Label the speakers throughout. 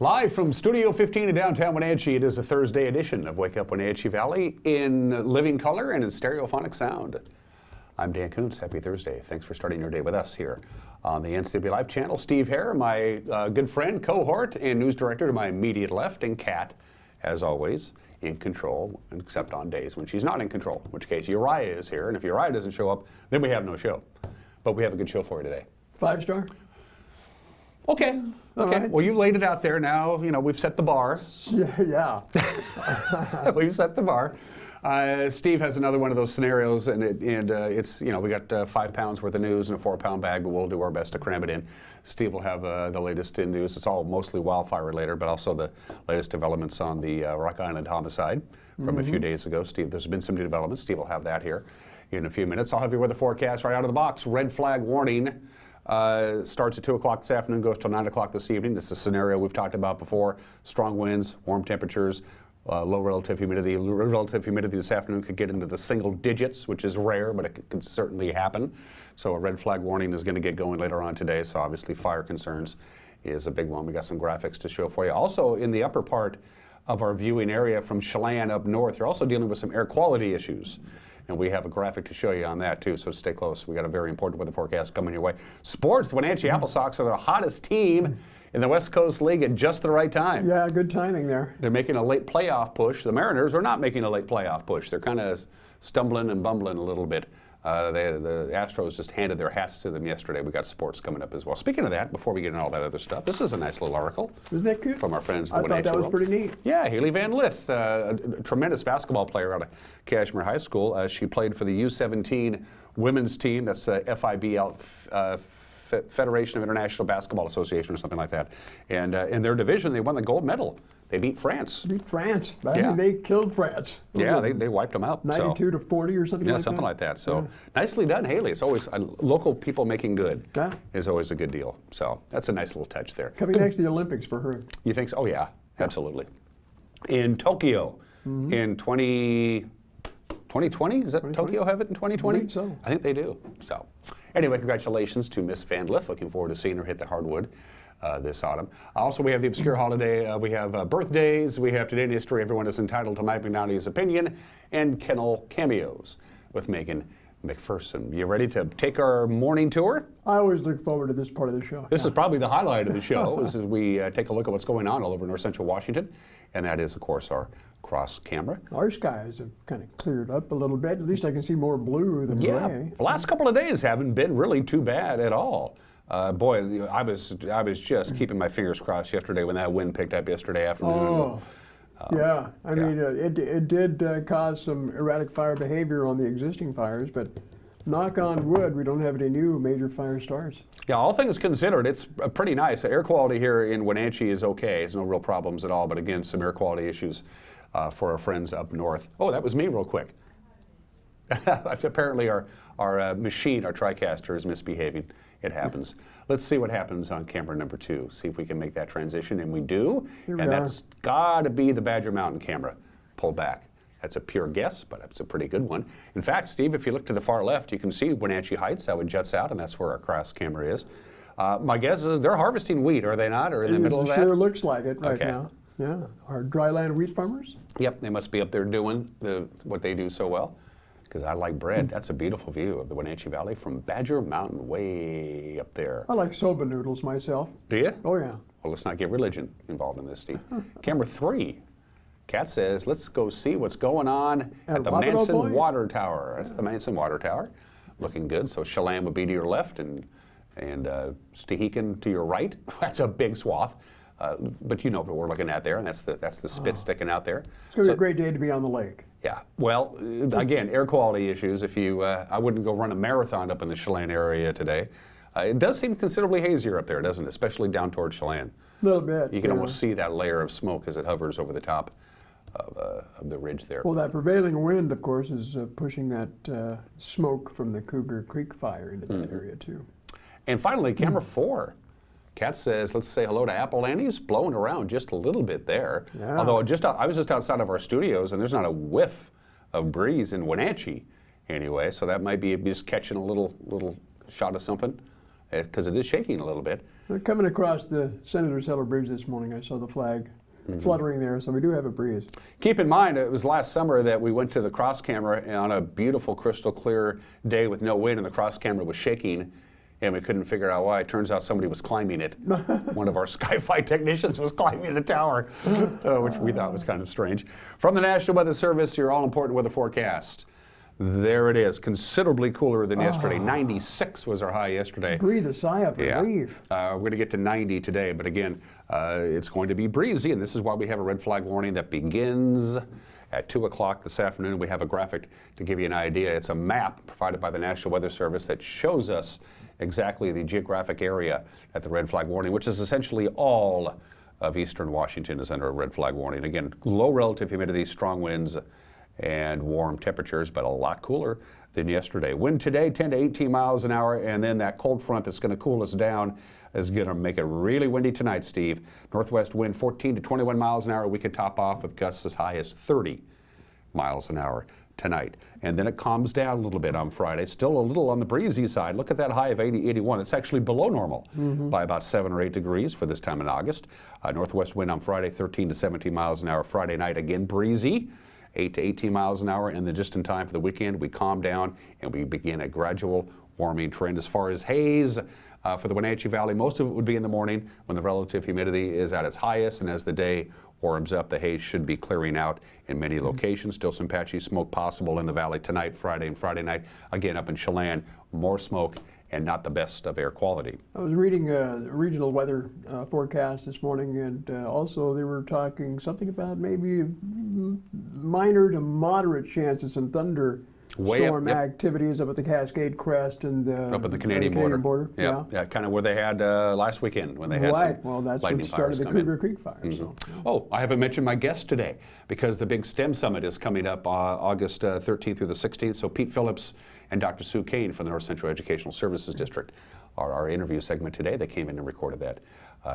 Speaker 1: Live from Studio 15 in downtown Wenatchee, it is a Thursday edition of Wake Up Wenatchee Valley in living color and in stereophonic sound. I'm Dan Kuntz. Happy Thursday. Thanks for starting your day with us here on the NCW Live channel. Steve Hare, my good friend, cohort, and news director to my immediate left, and Kat, as always, in control, except on days when she's not in control, in which case Uriah is here, and if Uriah doesn't show up, then we have no show. But we have a good show for you today.
Speaker 2: 5-star?
Speaker 1: Okay. Okay.
Speaker 2: Right.
Speaker 1: Well, you laid it out there now. You know, we've set the bar.
Speaker 2: Yeah.
Speaker 1: We've set the bar. Steve has another one of those scenarios, and it's, you know, we got 5 pounds worth of news in a 4-pound bag, but we'll do our best to cram it in. Steve will have the latest in news. It's all mostly wildfire related, but also the latest developments on the Rock Island homicide from a few days ago. Steve, there's been some new developments. Steve will have that here in a few minutes. I'll have your weather forecast right out of the box. Red flag warning. Starts at 2 o'clock this afternoon, goes till 9 o'clock this evening. This is a scenario we've talked about before. Strong winds, warm temperatures, low relative humidity. Relative humidity this afternoon could get into the single digits, which is rare, but it could certainly happen. So a red flag warning is going to get going later on today. So obviously fire concerns is a big one. We got some graphics to show for you. Also in the upper part of our viewing area from Chelan up north, you're also dealing with some air quality issues. And we have a graphic to show you on that too, so stay close. We got a very important weather forecast coming your way. Sports, the Wenatchee Apple Sox are the hottest team in the West Coast League at just the right time.
Speaker 2: Yeah, good timing there.
Speaker 1: They're making a late playoff push. The Mariners are not making a late playoff push. They're kind of stumbling and bumbling a little bit. The Astros just handed their hats to them yesterday. We got sports coming up as well. Speaking of that, before we get into all that other stuff, this is a nice little article.
Speaker 2: Isn't that cute?
Speaker 1: From our friends.
Speaker 2: I thought that was pretty neat.
Speaker 1: Yeah, Haley Van Lith, a tremendous basketball player out of Cashmere High School. She played for the U17 women's team. That's FIBL, Federation of International Basketball Association or something like that. And in their division, they won the gold medal. They beat France.
Speaker 2: Beat France. I mean, they killed France.
Speaker 1: Yeah, they wiped them out.
Speaker 2: 92 to 40 or something like that?
Speaker 1: Yeah, something like that. So nicely done, Haley. It's always, local people making good is always a good deal. So that's a nice little touch there.
Speaker 2: Coming next to the Olympics for her.
Speaker 1: You think so? Oh, yeah, absolutely. In Tokyo, in 2020, is that 2020? Tokyo have it in 2020?
Speaker 2: I think so.
Speaker 1: I think they do. So anyway, congratulations to Miss Van Lith. Looking forward to seeing her hit the hardwood this autumn. Also, we have the obscure holiday. We have birthdays. We have Today in History. Everyone is entitled to Mike McNally's opinion, and kennel cameos with Megan McPherson. You ready to take our morning tour?
Speaker 2: I always look forward to this part of the show.
Speaker 1: This is probably the highlight of the show as we take a look at what's going on all over north central Washington, and that is, of course, our cross camera.
Speaker 2: Our skies have kind of cleared up a little bit. At least I can see more blue than gray.
Speaker 1: The last couple of days haven't been really too bad at all. Boy, I was just keeping my fingers crossed yesterday when that wind picked up yesterday afternoon.
Speaker 2: Oh, yeah. I mean, it did cause some erratic fire behavior on the existing fires, but knock on wood, we don't have any new major fire starts.
Speaker 1: Yeah, all things considered, it's pretty nice. The air quality here in Wenatchee is okay. There's no real problems at all, but again, some air quality issues for our friends up north. Oh, that was me real quick. Apparently our machine, our TriCaster, is misbehaving. It happens. Let's see what happens on camera number 2. See if we can make that transition, and we do. And that's got to be the Badger Mountain camera. Pull back. That's a pure guess, but it's a pretty good one. In fact, Steve, if you look to the far left, you can see Wenatchee Heights, how it juts out, and that's where our cross camera is. My guess is they're harvesting wheat, are they not? Or in the middle of that?
Speaker 2: It sure looks like it right now. Yeah. Our dryland wheat farmers?
Speaker 1: Yep, they must be up there doing what they do so well. Because I like bread. That's a beautiful view of the Wenatchee Valley from Badger Mountain way up there.
Speaker 2: I like soba noodles myself.
Speaker 1: Do you?
Speaker 2: Oh, yeah.
Speaker 1: Well, let's not get religion involved in this, Steve. Camera 3. Kat says, let's go see what's going on at the Manson Water Tower. That's the Manson Water Tower. Looking good. So Chelan would be to your left and Stehekin to your right. That's a big swath. But you know what we're looking at there, and that's the spit sticking out there.
Speaker 2: It's going to be a great day to be on the lake.
Speaker 1: Yeah. Well, again, air quality issues. If you, I wouldn't go run a marathon up in the Chelan area today. It does seem considerably hazier up there, doesn't it? Especially down toward Chelan.
Speaker 2: A little bit.
Speaker 1: You can almost see that layer of smoke as it hovers over the top of the ridge there.
Speaker 2: Well, that prevailing wind, of course, is pushing that smoke from the Cougar Creek fire into that area too.
Speaker 1: And finally, camera 4. Kat says, let's say hello to Apple Annie's, blowing around just a little bit there.
Speaker 2: Yeah.
Speaker 1: Although I was just outside of our studios, and there's not a whiff of breeze in Wenatchee anyway, so that might be just catching a little shot of something, because it is shaking a little bit.
Speaker 2: Coming across the Senator Settler Bridge this morning, I saw the flag fluttering there, so we do have a breeze.
Speaker 1: Keep in mind, it was last summer that we went to the cross camera on a beautiful, crystal clear day with no wind, and the cross camera was shaking, and we couldn't figure out why. It turns out somebody was climbing it. One of our Sky-Fi technicians was climbing the tower, which we thought was kind of strange. From the National Weather Service, your all-important weather forecast. There it is, considerably cooler than yesterday. 96 was our high yesterday.
Speaker 2: Breathe a sigh of relief.
Speaker 1: We're going to get to 90 today, but again, it's going to be breezy, and this is why we have a red flag warning that begins at 2 o'clock this afternoon. We have a graphic to give you an idea. It's a map provided by the National Weather Service that shows us exactly the geographic area at the red flag warning, which is essentially all of eastern Washington is under a red flag warning. Again, low relative humidity, strong winds, and warm temperatures, but a lot cooler than yesterday. Wind today, 10 to 18 miles an hour, and then that cold front that's going to cool us down is going to make it really windy tonight, Steve. Northwest wind 14 to 21 miles an hour. We can top off with gusts as high as 30 miles an hour tonight. And then it calms down a little bit on Friday. Still a little on the breezy side. Look at that high of 80, 81. It's actually below normal by about 7 or 8 degrees for this time in August. Northwest wind on Friday, 13 to 17 miles an hour. Friday night, again, breezy. 8 to 18 miles an hour, and then just in time for the weekend, we calm down and we begin a gradual warming trend. As far as haze for the Wenatchee Valley, most of it would be in the morning when the relative humidity is at its highest, and as the day warms up, the haze should be clearing out in many locations. Still some patchy smoke possible in the valley tonight, Friday and Friday night. Again, up in Chelan, more smoke and not the best of air quality.
Speaker 2: I was reading a regional weather forecast this morning, and also they were talking something about maybe minor to moderate chances of thunderstorm activities up at the Cascade Crest and
Speaker 1: up at the Canadian border. Yeah, kind of where they had last weekend when they had some
Speaker 2: well, that's
Speaker 1: lightning
Speaker 2: what started
Speaker 1: fires
Speaker 2: the
Speaker 1: come in.
Speaker 2: Cougar Creek fire. So.
Speaker 1: Oh, I haven't mentioned my guest today because the big STEM Summit is coming up August 13th through the 16th. So Pete Phillips and Dr. Sue Kane from the North Central Educational Services District are our interview segment today. They came in and recorded that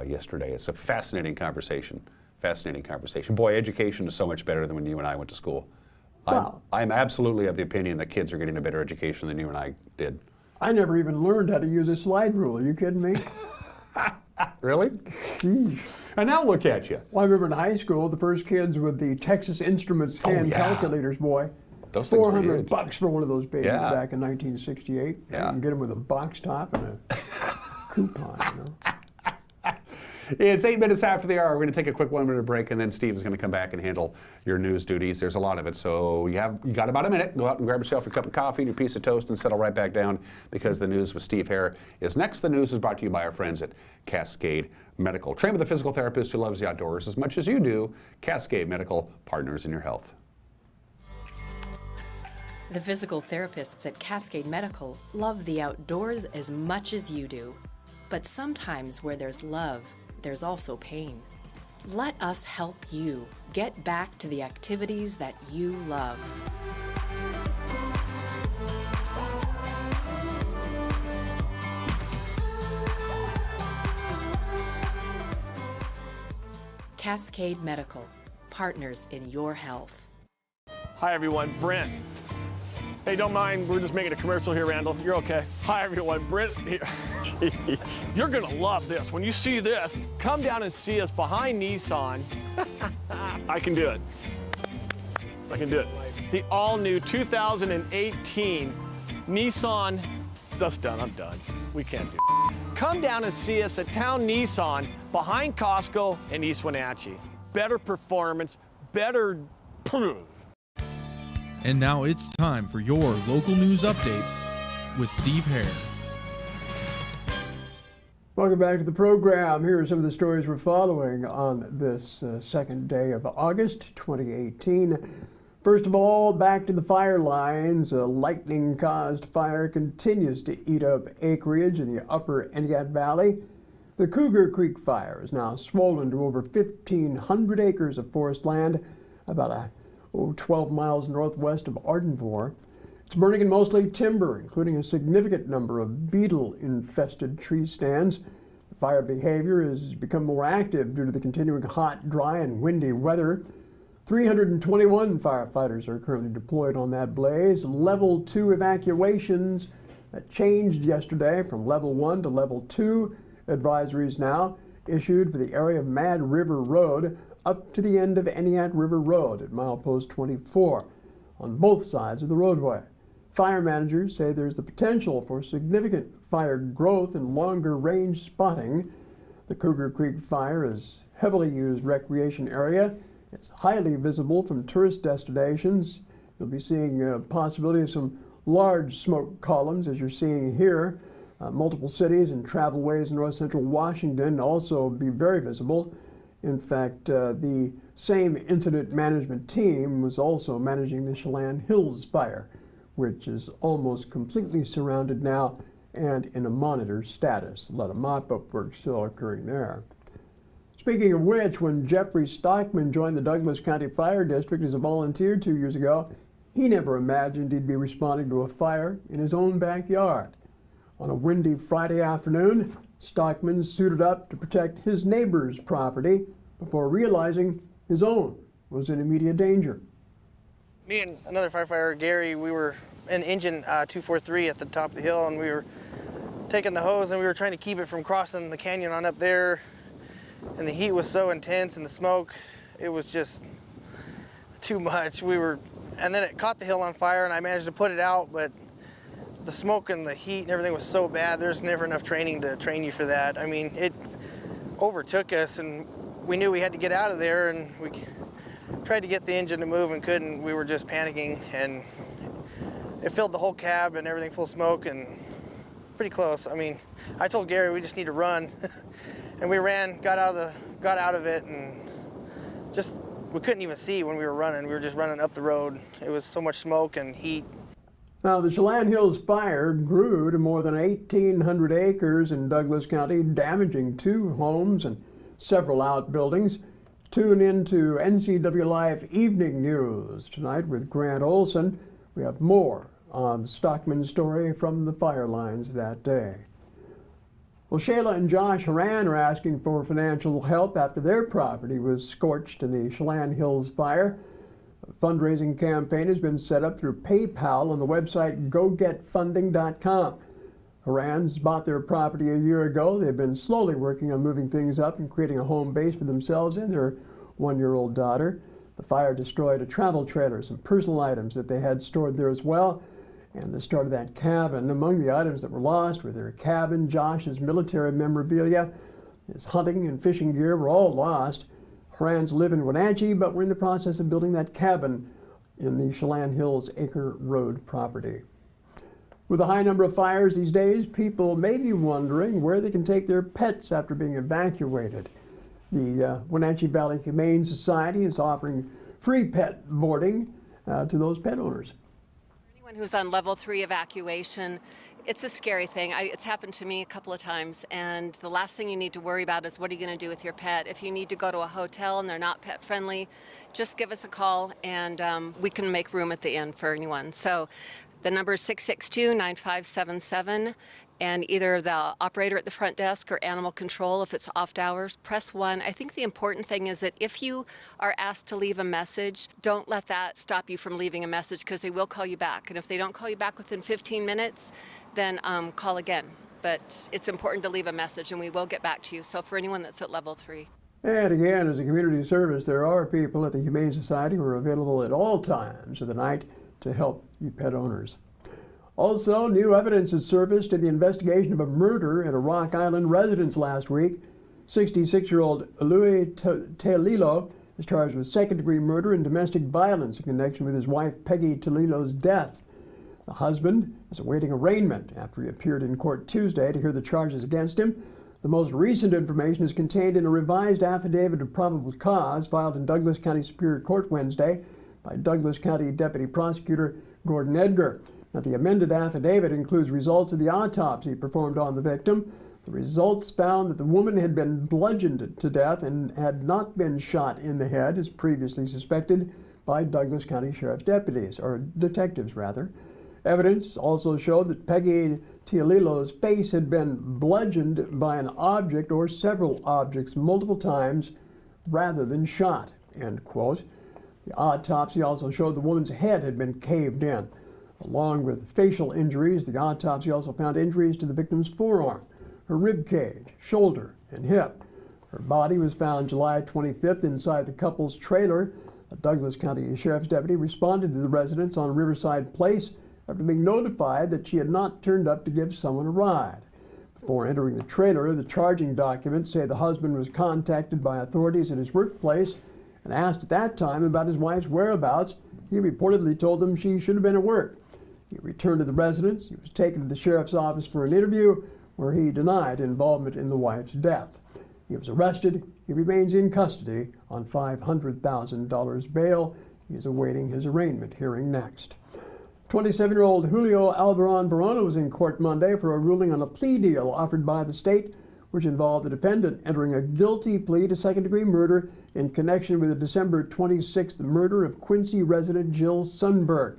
Speaker 1: yesterday. It's a fascinating conversation. Fascinating conversation. Boy, education is so much better than when you and I went to school.
Speaker 2: Wow.
Speaker 1: I'm absolutely of the opinion that kids are getting a better education than you and I did.
Speaker 2: I never even learned how to use a slide rule. Are you kidding me?
Speaker 1: Really?
Speaker 2: Jeez.
Speaker 1: And now look at you.
Speaker 2: Well, I remember in high school, the first kids with the Texas Instruments hand calculators, boy.
Speaker 1: Those things were huge.
Speaker 2: $400 for one of those babies back in 1968.
Speaker 1: Yeah.
Speaker 2: You can get them with a box top and a coupon, you know.
Speaker 1: It's 8 minutes after the hour. We're going to take a quick 1-minute break, and then Steve is going to come back and handle your news duties. There's a lot of it, so you got about a minute. Go out and grab yourself a cup of coffee and your piece of toast and settle right back down because the news with Steve Hare is next. The news is brought to you by our friends at Cascade Medical. Trained with a physical therapist who loves the outdoors as much as you do. Cascade Medical, partners in your health.
Speaker 3: The physical therapists at Cascade Medical love the outdoors as much as you do. But sometimes where there's love, there's also pain. Let us help you get back to the activities that you love. Cascade Medical, partners in your health.
Speaker 4: Hi everyone, Brent. Hey, don't mind, we're just making a commercial here, Randall. You're okay. Hi everyone, Brent here. You're gonna love this. When you see this, come down and see us behind Nissan. I can do it. I can do it. The all-new 2018 Nissan. That's done, I'm done. We can't do it. Come down and see us at Town Nissan behind Costco in East Wenatchee. Better performance, better proof.
Speaker 5: And now it's time for your local news update with Steve Hare.
Speaker 2: Welcome back to the program. Here are some of the stories we're following on this second day of August 2018. First of all, back to the fire lines. A lightning-caused fire continues to eat up acreage in the upper Entiat Valley. The Cougar Creek fire is now swollen to over 1,500 acres of forest land, about 12 miles northwest of Ardenvohr. It's burning in mostly timber, including a significant number of beetle-infested tree stands. The fire behavior has become more active due to the continuing hot, dry, and windy weather. 321 firefighters are currently deployed on that blaze. Level 2 evacuations that changed yesterday from level 1 to level 2 Advisories now issued for the area of Mad River Road up to the end of Eniat River Road at milepost 24 on both sides of the roadway. Fire managers say there's the potential for significant fire growth and longer range spotting. The Cougar Creek Fire is a heavily used recreation area. It's highly visible from tourist destinations. You'll be seeing a possibility of some large smoke columns, as you're seeing here. Multiple cities and travelways in north central Washington also be very visible. In fact, the same incident management team was also managing the Chelan Hills fire, which is almost completely surrounded now and in a monitor status. A lot of mop-up work still occurring there. Speaking of which, when Jeffrey Stockman joined the Douglas County Fire District as a volunteer 2 years ago, he never imagined he'd be responding to a fire in his own backyard. On a windy Friday afternoon, Stockman suited up to protect his neighbor's property before realizing his own was in immediate danger.
Speaker 6: Me and another firefighter, Gary, we were in engine 243 at the top of the hill, and we were taking the hose and we were trying to keep it from crossing the canyon on up there. And the heat was so intense and the smoke, it was just too much. And then it caught the hill on fire and I managed to put it out, but the smoke and the heat and everything was so bad, there's never enough training to train you for that. I mean, it overtook us and we knew we had to get out of there, and we tried to get the engine to move and couldn't. We were just panicking, and it filled the whole cab and everything full of smoke, and pretty close. I mean, I told Gary we just need to run, and we ran, got out of it, and just, we couldn't even see when we were running. We were just running up the road. It was so much smoke and heat.
Speaker 2: Now, the Chelan Hills fire grew to more than 1,800 acres in Douglas County, damaging 2 homes and several outbuildings. Tune in to NCW Live Evening News tonight with Grant Olson. We have more on Stockman's story from the fire lines that day. Well, Shayla and Josh Haran are asking for financial help after their property was scorched in the Chelan Hills fire. A fundraising campaign has been set up through PayPal on the website gogetfunding.com. Harans bought their property a year ago. They've been slowly working on moving things up and creating a home base for themselves and their 1-year-old daughter. The fire destroyed a travel trailer, some personal items that they had stored there as well, and the start of that cabin. Among the items that were lost were their cabin, Josh's military memorabilia, his hunting and fishing gear were all lost. Harans live in Wenatchee, but we're in the process of building that cabin in the Chelan Hills Acre Road property. With a high number of fires these days, people may be wondering where they can take their pets after being evacuated. The Wenatchee Valley Humane Society is offering free pet boarding to those pet owners.
Speaker 7: Anyone who's on level 3 evacuation, it's a scary thing. It's happened to me a couple of times, and the last thing you need to worry about is what are you going to do with your pet. If you need to go to a hotel and they're not pet friendly, just give us a call and we can make room at the inn for anyone. So the number is 662-9577, and either the operator at the front desk or animal control, if it's off hours, press 1. I think the important thing is that if you are asked to leave a message, don't let that stop you from leaving a message, because they will call you back. And if they don't call you back within 15 minutes, then call again. But it's important to leave a message, and we will get back to you. So for anyone that's at level 3.
Speaker 2: And again, as a community service, there are people at the Humane Society who are available at all times of the night to help you pet owners. Also, new evidence has surfaced in the investigation of a murder at a Rock Island residence last week. 66-year-old Louis Teolilo is charged with second-degree murder and domestic violence in connection with his wife Peggy Teolilo's death. The husband is awaiting arraignment after he appeared in court Tuesday to hear the charges against him. The most recent information is contained in a revised affidavit of probable cause filed in Douglas County Superior Court Wednesday by Douglas County Deputy Prosecutor Gordon Edgar. Now, the amended affidavit includes results of the autopsy performed on the victim. The results found that the woman had been bludgeoned to death and had not been shot in the head, as previously suspected by Douglas County Sheriff's deputies, or detectives rather. Evidence also showed that Peggy Teolilo's face had been bludgeoned by an object or several objects multiple times rather than shot, end quote. The autopsy also showed the woman's head had been caved in. Along with facial injuries, the autopsy also found injuries to the victim's forearm. her rib cage, shoulder, and hip. Her body was found July 25th inside the couple's trailer. A Douglas County Sheriff's deputy responded to the residence on Riverside Place after being notified that she had not turned up to give someone a ride. Before entering the trailer, the charging documents say the husband was contacted by authorities at his workplace and asked at that time about his wife's whereabouts. He reportedly told them she should have been at work. He returned to the residence. He was taken to the sheriff's office for an interview where he denied involvement in the wife's death. He was arrested. He remains in custody on $500,000 bail. He is awaiting his arraignment hearing next. 27-year-old Julio Alvaron Barona was in court Monday for a ruling on a plea deal offered by the state, which involved the defendant entering a guilty plea to second-degree murder in connection with the December 26th murder of Quincy resident Jill Sundberg,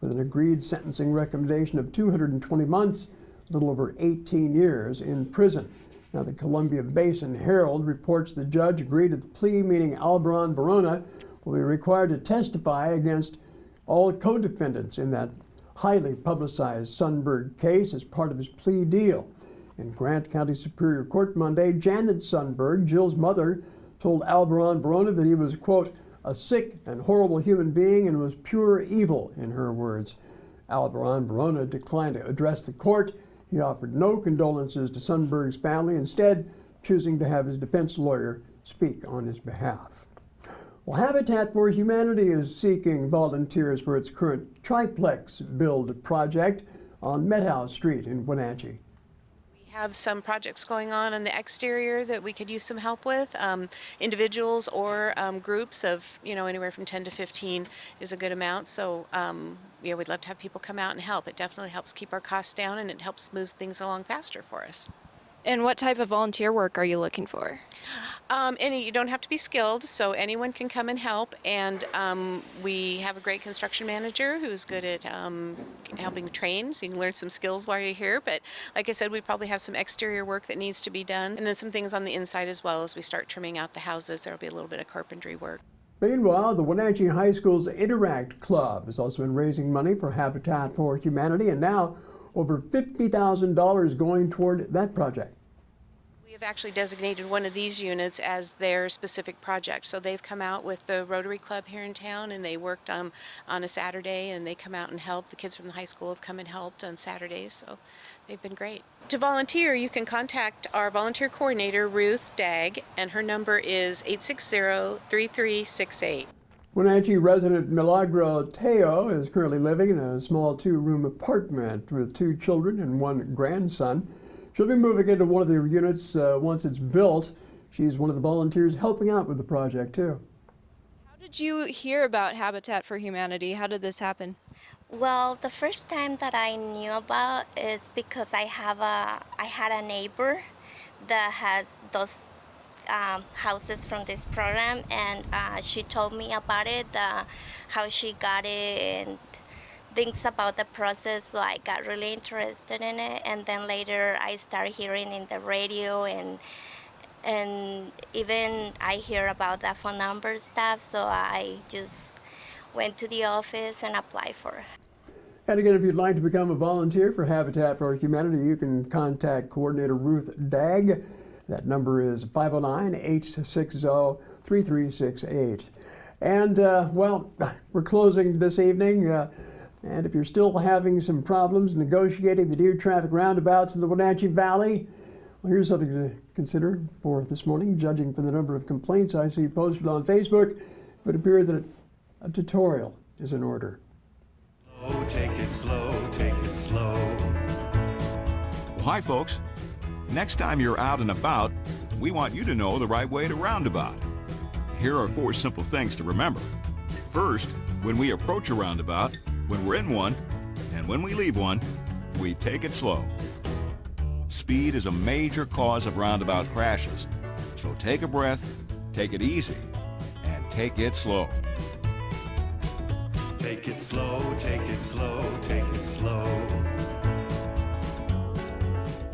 Speaker 2: with an agreed sentencing recommendation of 220 months, a little over 18 years in prison. Now, the Columbia Basin Herald reports the judge agreed to the plea, meaning Alvaron Barona will be required to testify against all co-defendants in that highly publicized Sundberg case as part of his plea deal. In Grant County Superior Court Monday, Janet Sundberg, Jill's mother, told Alvaron Barona that he was, quote, a sick and horrible human being and was pure evil, in her words. Alvaron Barona declined to address the court. He offered no condolences to Sundberg's family, instead choosing to have his defense lawyer speak on his behalf. Well, Habitat for Humanity is seeking volunteers for its current triplex build project on Methouse Street in Wenatchee.
Speaker 8: We have some projects going on the exterior that we could use some help with. Individuals or groups of, anywhere from 10 to 15 is a good amount. So, we'd love to have people come out and help. It definitely helps keep our costs down, and it helps move things along faster for us.
Speaker 9: And what type of volunteer work are you looking for?
Speaker 8: You don't have to be skilled, so anyone can come and help. And we have a great construction manager who's good at helping train, so you can learn some skills while you're here. But like I said, we probably have some exterior work that needs to be done, and then some things on the inside as well. As we start trimming out the houses, there'll be a little bit of carpentry work.
Speaker 2: Meanwhile, the Wenatchee High School's Interact Club has also been raising money for Habitat for Humanity, and now over $50,000 going toward that project.
Speaker 8: We have actually designated one of these units as their specific project. So they've come out with the Rotary Club here in town, and they worked on a Saturday, and they come out and help. The kids from the high school have come and helped on Saturdays, so they've been great. To volunteer, you can contact our volunteer coordinator, Ruth Dagg, and her number is 860-3368.
Speaker 2: Wenatchee resident Milagro Teo is currently living in a small two-room apartment with 2 children and 1 grandson. She'll be moving into one of the units once it's built. She's one of the volunteers helping out with the project, too.
Speaker 9: How did you hear about Habitat for Humanity? How did this happen?
Speaker 10: Well, the first time that I knew about is because I had a neighbor that has those houses from this program, and she told me about it, how she got it, and things about the process, so I got really interested in it. And then later I started hearing in the radio, and even I hear about that phone number stuff, so I just went to the office and applied for it.
Speaker 2: And again, if you'd like to become a volunteer for Habitat for Humanity, you can contact Coordinator Ruth Dagg. That number is 509-860-3368. And, well, we're closing this evening. And if you're still having some problems negotiating the new traffic roundabouts in the Wenatchee Valley, well, here's something to consider for this morning. Judging from the number of complaints I see posted on Facebook, it would appear that a tutorial is in order.
Speaker 11: Oh, take it slow, take it slow. Well, hi, folks. Next time you're out and about, we want you to know the right way to roundabout. Here are 4 simple things to remember. First, when we approach a roundabout, when we're in one, and when we leave one, we take it slow. Speed is a major cause of roundabout crashes, so take a breath, take it easy, and take it slow. Take it slow, take it slow, take it slow.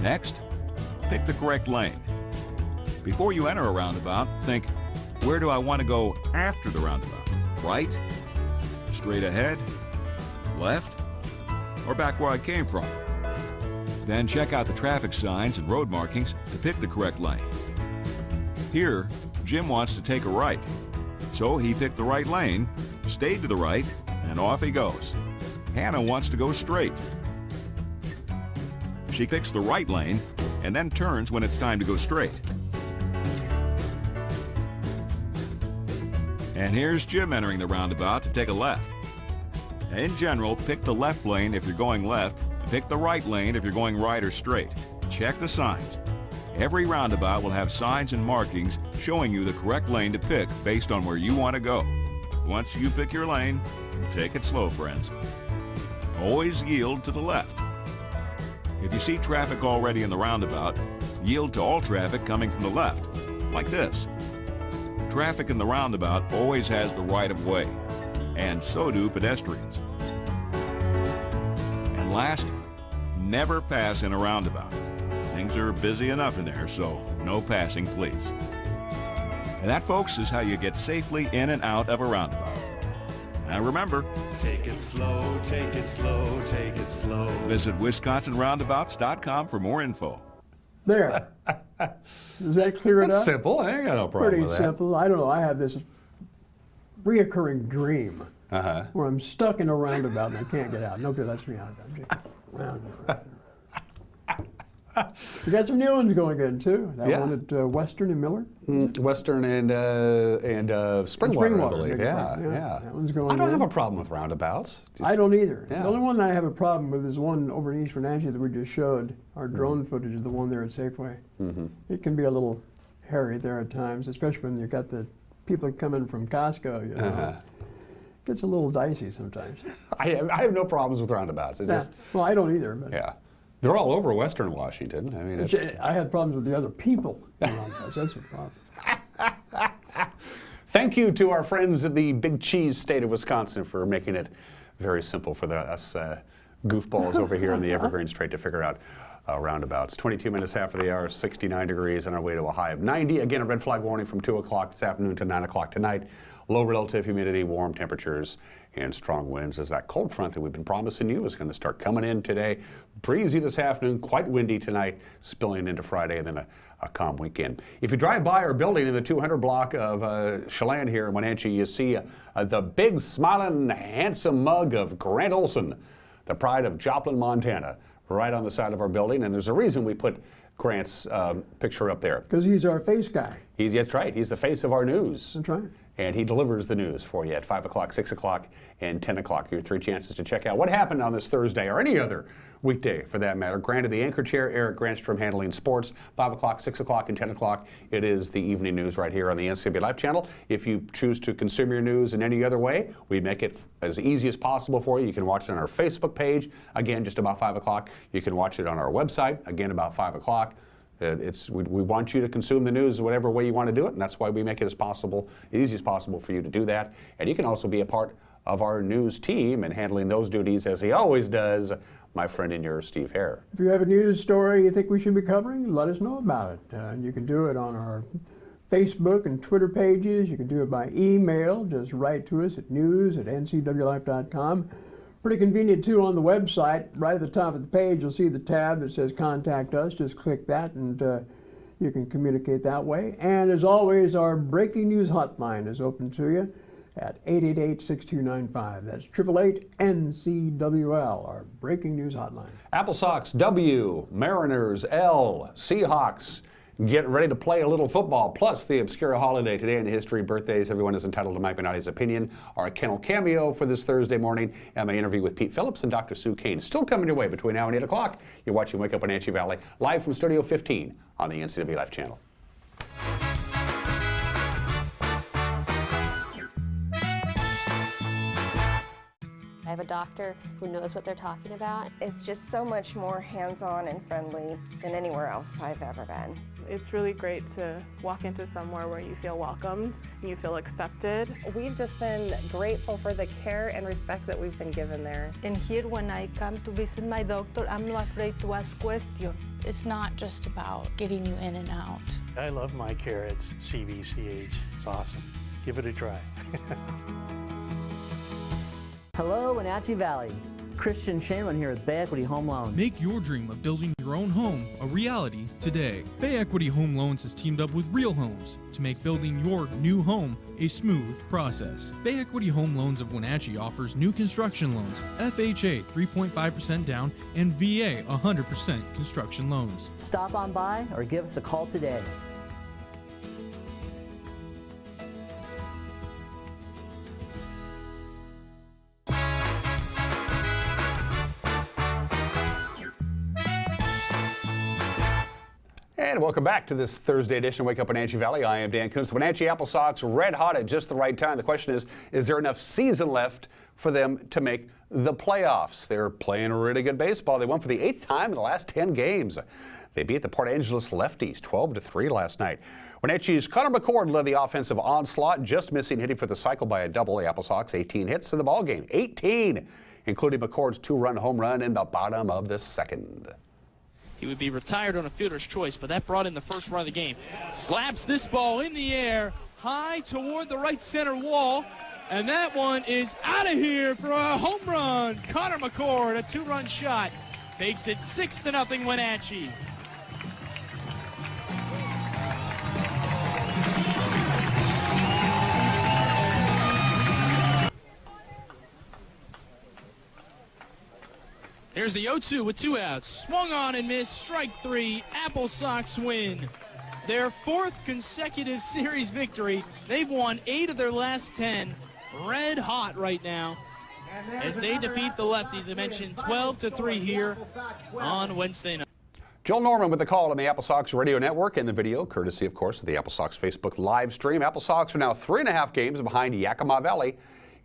Speaker 11: Next, pick the correct lane. Before you enter a roundabout, think, where do I want to go after the roundabout? Right? Straight ahead? Left? Or back where I came from? Then check out the traffic signs and road markings to pick the correct lane. Here, Jim wants to take a right. So he picked the right lane, stayed to the right, and off he goes. Hannah wants to go straight. She picks the right lane and then turns when it's time to go straight. And here's Jim entering the roundabout to take a left. In general, pick the left lane if you're going left, and pick the right lane if you're going right or straight. Check the signs. Every roundabout will have signs and markings showing you the correct lane to pick based on where you want to go. Once you pick your lane, take it slow, friends. Always yield to the left. If you see traffic already in the roundabout, yield to all traffic coming from the left, like this. Traffic in the roundabout always has the right of way, and so do pedestrians. And last, never pass in a roundabout. Things are busy enough in there, so no passing, please. And that, folks, is how you get safely in and out of a roundabout. Now remember,
Speaker 12: take it slow, take it slow, take it slow.
Speaker 11: Visit WisconsinRoundabouts.com for more info.
Speaker 2: There. Does that clear it up?
Speaker 1: That's simple. I ain't got no problem
Speaker 2: Pretty
Speaker 1: with that.
Speaker 2: simple. I don't know. I have this reoccurring dream where I'm stuck in a roundabout and I can't get out. Nobody lets me out. I'm just round and round. We got some new ones going good too. That one at Western and Miller.
Speaker 1: Western and Springwater, I believe. Yeah.
Speaker 2: That one's going
Speaker 1: I don't
Speaker 2: good.
Speaker 1: have a problem with roundabouts.
Speaker 2: I don't either.
Speaker 1: Yeah.
Speaker 2: The only one I have a problem with is one over in East Wenatchee that we just showed. Our drone footage of the one there at Safeway. It can be a little hairy there at times, especially when you've got the people coming from Costco. You know, it gets a little dicey sometimes.
Speaker 1: I have no problems with roundabouts. It's just,
Speaker 2: well, I don't either. But
Speaker 1: yeah. They're all over Western Washington. I mean, it's,
Speaker 2: I had problems with the other people in roundabouts. That's the problem.
Speaker 1: Thank you to our friends at the Big Cheese State of Wisconsin for making it very simple for us goofballs over here in the Evergreen Strait to figure out roundabouts. 22 minutes after the hour, 69 degrees on our way to a high of 90. Again, a red flag warning from 2 o'clock this afternoon to 9 o'clock tonight. Low relative humidity, warm temperatures, and strong winds as that cold front that we've been promising you is going to start coming in today. Breezy this afternoon, quite windy tonight, spilling into Friday, and then a calm weekend. If you drive by our building in the 200 block of Chelan here in Wenatchee, you see the big, smiling, handsome mug of Grant Olson, the pride of Joplin, Montana, right on the side of our building. And there's a reason we put Grant's picture up there.
Speaker 2: Because he's our face guy.
Speaker 1: That's right. He's the face of our news.
Speaker 2: That's right.
Speaker 1: And he delivers the news for you at 5 o'clock, 6 o'clock, and 10 o'clock. Your 3 chances to check out what happened on this Thursday or any other weekday for that matter. Granted, the anchor chair, Eric Grandstrom, handling sports. 5 o'clock, 6 o'clock, and 10 o'clock. It is the evening news right here on the NCW Life channel. If you choose to consume your news in any other way, we make it as easy as possible for you. You can watch it on our Facebook page, again, just about 5 o'clock. You can watch it on our website, again, about 5 o'clock. We want you to consume the news whatever way you want to do it, and that's why we make it as easy as possible for you to do that. And you can also be a part of our news team and handling those duties as he always does, my friend and yours, Steve Hare.
Speaker 2: If you have a news story you think we should be covering, let us know about it. You can do it on our Facebook and Twitter pages. You can do it by email. Just write to us at news@ncwlife.com. Pretty convenient too on the website. Right at the top of the page you'll see the tab that says Contact Us. Just click that and you can communicate that way. And as always, our breaking news hotline is open to you at 888-6295. That's 888-NCWL, our breaking news hotline.
Speaker 1: Apple Sox W, Mariners L, Seahawks getting ready to play a little football, plus the obscure holiday today in history, birthdays. Everyone is entitled to Mike Benatti's opinion. Our Kennel Cameo for this Thursday morning, and my interview with Pete Phillips and Dr. Sue Kane. Still coming your way between now and 8 o'clock. You're watching Wake Up Wenatchee Valley, live from Studio 15 on the NCW Life channel.
Speaker 13: I have a doctor who knows what they're talking about.
Speaker 14: It's just so much more hands-on and friendly than anywhere else I've ever been.
Speaker 15: It's really great to walk into somewhere where you feel welcomed and you feel accepted.
Speaker 16: We've just been grateful for the care and respect that we've been given there.
Speaker 17: And here when I come to visit my doctor, I'm not afraid to ask questions.
Speaker 18: It's not just about getting you in and out.
Speaker 19: I love my care at CVCH. It's awesome. Give it a try.
Speaker 20: Hello, Wenatchee Valley. Christian Shanlin here with Bay Equity Home Loans.
Speaker 5: Make your dream of building your own home a reality today. Bay Equity Home Loans has teamed up with Real Homes to make building your new home a smooth process. Bay Equity Home Loans of Wenatchee offers new construction loans, FHA 3.5% down, and VA 100% construction loans.
Speaker 20: Stop on by or give us a call today.
Speaker 1: And welcome back to this Thursday edition of Wake Up Wenatchee Valley. I am Dan Kuntz. Wenatchee Apple Sox red hot at just the right time. The question is there enough season left for them to make the playoffs? They're playing really good baseball. They won for the 8th time in the last 10 games. They beat the Port Angeles Lefties 12-3 last night. Wenatchee's Connor McCord led the offensive onslaught, just missing hitting for the cycle by a double. The Apple Sox 18 hits in the ballgame, 18, including McCord's 2-run home run in the bottom of the second.
Speaker 21: He would be retired on a fielder's choice, but that brought in the first run of the game. Slaps this ball in the air, high toward the right center wall, and that one is out of here for a home run. Connor McCord, a 2-run shot, makes it 6-0 Wenatchee. Here's the 0-2 with 2 outs. Swung on and missed. Strike 3. Apple Sox win their 4th consecutive series victory. They've won 8 of their last 10. Red hot right now as they defeat the Lefties. I mentioned 12-3 here on Wednesday night.
Speaker 1: Joel Norman with the call on the Apple Sox Radio Network and the video, courtesy, of course, of the Apple Sox Facebook live stream. Apple Sox are now 3.5 games behind Yakima Valley.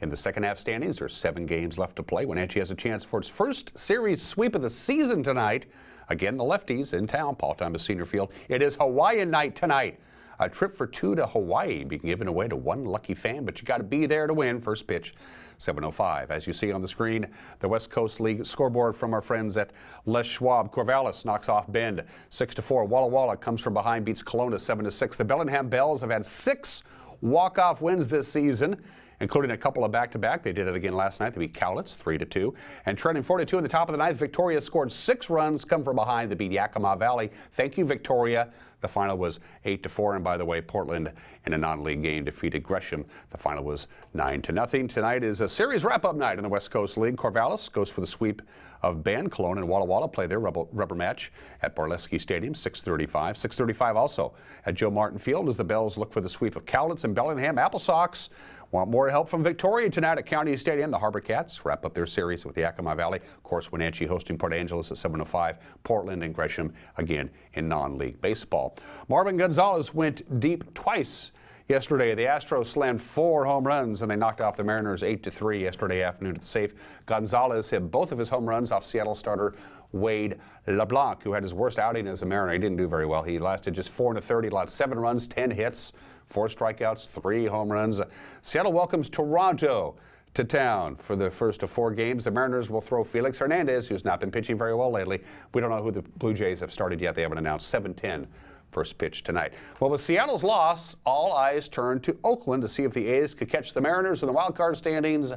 Speaker 1: In the second half standings, there's 7 games left to play. Wenatchee has a chance for its first series sweep of the season tonight. Again, the Lefties in town, Paul Thomas Senior Field. It is Hawaiian night tonight. A trip for 2 to Hawaii being given away to 1 lucky fan, but you got to be there to win. First pitch, 7:05. As you see on the screen, the West Coast League scoreboard from our friends at Les Schwab. Corvallis knocks off Bend 6-4. Walla Walla comes from behind, beats Kelowna 7-6. The Bellingham Bells have had 6 walk-off wins this season, including a couple of back-to-back. They did it again last night. They beat Cowlitz 3-2. And trending 4-2 in the top of the 9th, Victoria scored 6 runs, come from behind. They beat Yakima Valley. Thank you, Victoria. The final was 8-4. And by the way, Portland in a non-league game defeated Gresham. The final was 9-0. Tonight is a series wrap-up night in the West Coast League. Corvallis goes for the sweep of Bend. Kelowna and Walla Walla play their rubber match at Barleski Stadium, 6:35. 6:35 also at Joe Martin Field as the Bells look for the sweep of Cowlitz and Bellingham. Apple Sox want more help from Victoria tonight at County Stadium. The Harbor Cats wrap up their series with Yakima Valley. Of course, Wenatchee hosting Port Angeles at 7:05. Portland and Gresham again in non-league baseball. Marvin Gonzalez went deep twice yesterday. The Astros slammed 4 home runs and they knocked off the Mariners 8-3 yesterday afternoon at the safe. Gonzalez hit both of his home runs off Seattle starter Wade LeBlanc, who had his worst outing as a Mariner. He didn't do very well. He lasted just 4 1/3. He allowed 7 runs, 10 hits, 4 strikeouts, 3 home runs. Seattle welcomes Toronto to town for the first of 4 games. The Mariners will throw Felix Hernandez, who's not been pitching very well lately. We don't know who the Blue Jays have started yet. They haven't announced. 7:10 first pitch tonight. Well, with Seattle's loss, all eyes turned to Oakland to see if the A's could catch the Mariners in the wild card standings,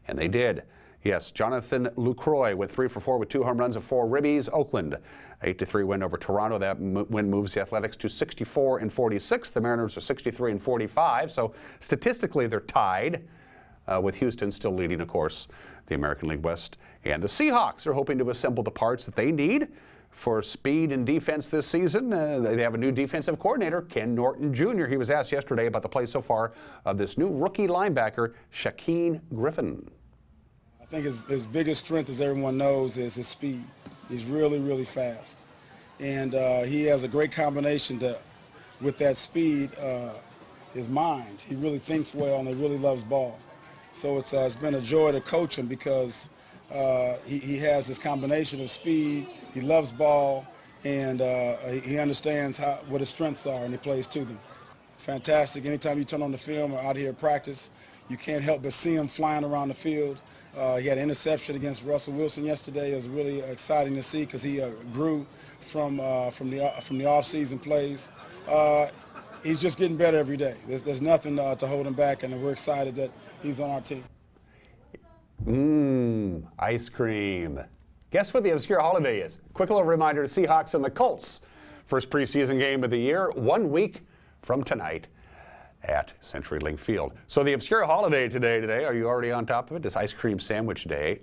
Speaker 1: and they did. Yes, Jonathan Lucroy went 3 for 4 with 2 home runs and 4 ribbies. Oakland, 8-3 win over Toronto. That win moves the Athletics to 64-46. The Mariners are 63-45. So statistically, they're tied, with Houston still leading, of course, the American League West. And the Seahawks are hoping to assemble the parts that they need for speed and defense this season. They have a new defensive coordinator, Ken Norton Jr. He was asked yesterday about the play so far of this new rookie linebacker, Shaquem Griffin.
Speaker 22: I think his biggest strength, as everyone knows, is his speed. He's really, really fast. And he has a great combination with that speed, his mind. He really thinks well and he really loves ball. So it's been a joy to coach him because he has this combination of speed, he loves ball, and he understands what his strengths are, and he plays to them. Fantastic. Anytime you turn on the film or out here at practice, you can't help but see him flying around the field. He had an interception against Russell Wilson yesterday. It was really exciting to see because he grew from the off-season plays. He's just getting better every day. There's nothing to hold him back, and we're excited that he's on our team.
Speaker 1: Ice cream. Guess what the obscure holiday is? Quick little reminder, Seahawks and the Colts. First preseason game of the year, 1 week from tonight at CenturyLink Field. So the obscure holiday today, are you already on top of it? It's Ice Cream Sandwich Day.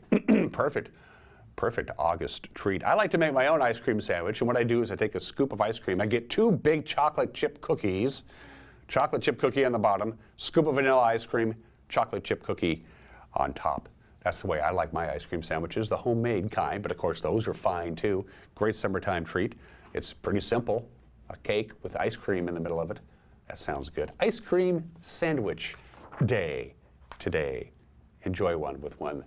Speaker 1: Perfect August treat. I like to make my own ice cream sandwich, and what I do is I take a scoop of ice cream. I get 2 big chocolate chip cookies, chocolate chip cookie on the bottom, scoop of vanilla ice cream, chocolate chip cookie on top. That's the way I like my ice cream sandwiches, the homemade kind, but of course those are fine too. Great summertime treat. It's pretty simple, a cake with ice cream in the middle of it. That sounds good. Ice cream sandwich day today. Enjoy one with one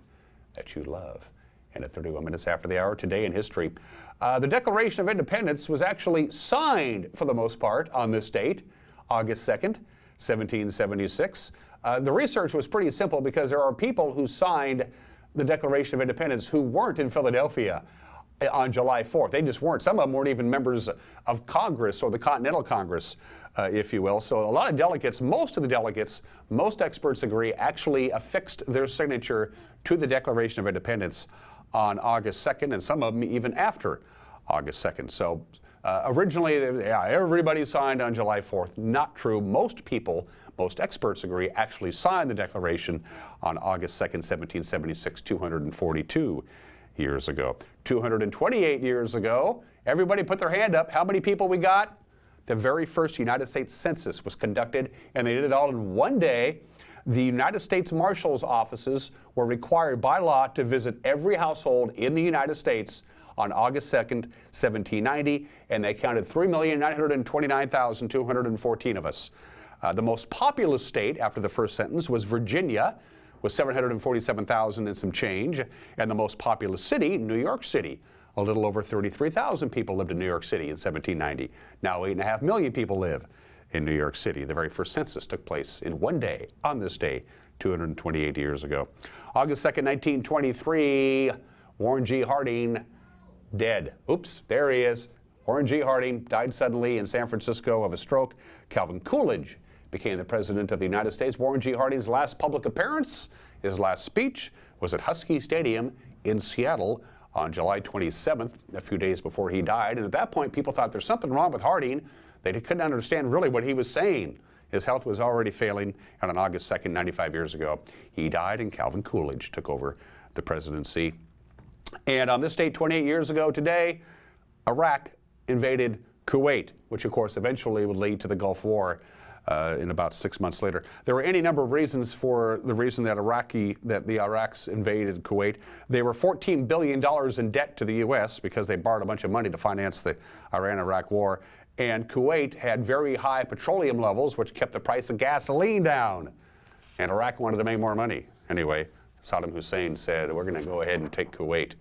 Speaker 1: that you love. And at 31 minutes after the hour, today in history, the Declaration of Independence was actually signed for the most part on this date, August 2nd, 1776. The research was pretty simple because there are people who signed the Declaration of Independence who weren't in Philadelphia on July 4th. They just weren't. Some of them weren't even members of Congress or the Continental Congress, if you will. So a lot of delegates, most of the delegates, most experts agree, actually affixed their signature to the Declaration of Independence on August 2nd, and some of them even after August 2nd. So originally, everybody signed on July 4th. Not true. Most people, most experts agree, actually signed the Declaration on August 2nd, 1776, 242 years ago. 228 years ago, everybody put their hand up. How many people we got? The very first United States Census was conducted, and they did it all in one day. The United States Marshal's offices were required by law to visit every household in the United States on August 2nd, 1790, and they counted 3,929,214 of us. The most populous state after the first sentence was Virginia, with 747,000 and some change, and the most populous city, New York City. A little over 33,000 people lived in New York City in 1790. Now 8.5 million people live in New York City. The very first census took place in one day, on this day, 228 years ago. August 2nd, 1923, Warren G. Harding, dead. Oops, there he is. Warren G. Harding died suddenly in San Francisco of a stroke. Calvin Coolidge became the President of the United States. Warren G. Harding's last public appearance, his last speech, was at Husky Stadium in Seattle on July 27th, a few days before he died. And at that point, people thought there's something wrong with Harding. They couldn't understand really what he was saying. His health was already failing, and on August 2nd, 95 years ago, he died, and Calvin Coolidge took over the presidency. And on this date, 28 years ago today, Iraq invaded Kuwait, which of course eventually would lead to the Gulf War in about 6 months later. There were any number of reasons for the reason that the Iraqs invaded Kuwait. They were $14 billion in debt to the U.S. because they borrowed a bunch of money to finance the Iran-Iraq War. And Kuwait had very high petroleum levels, which kept the price of gasoline down. And Iraq wanted to make more money. Anyway, Saddam Hussein said, we're going to go ahead and take Kuwait.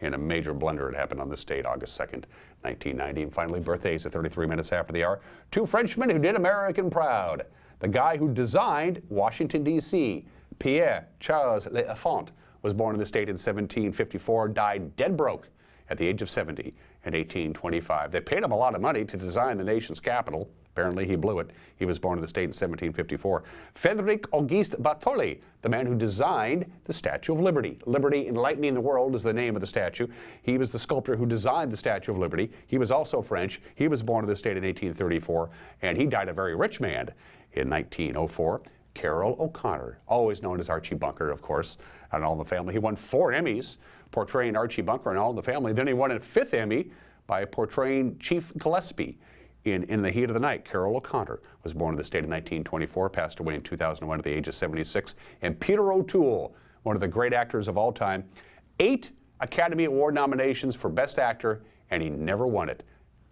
Speaker 1: In a major blunder, it happened on this date, August 2nd, 1990. And finally, birthdays at 33 minutes after the hour. 2 Frenchmen who did American proud. The guy who designed Washington, D.C., Pierre Charles L'Enfant, was born in the state in 1754, died dead broke at the age of 70 in 1825. They paid him a lot of money to design the nation's capital. Apparently he blew it. He was born in the state in 1754. Frédéric Auguste Bartholdi, the man who designed the Statue of Liberty. Liberty Enlightening the World is the name of the statue. He was the sculptor who designed the Statue of Liberty. He was also French. He was born in the state in 1834, and he died a very rich man in 1904. Carroll O'Connor, always known as Archie Bunker, of course, on All in the Family. He won 4 Emmys portraying Archie Bunker in All in the Family. Then he won a 5th Emmy by portraying Chief Gillespie in The Heat of the Night. Carroll O'Connor was born in the state in 1924, passed away in 2001 at the age of 76. And Peter O'Toole, one of the great actors of all time, 8 Academy Award nominations for Best Actor, and he never won it.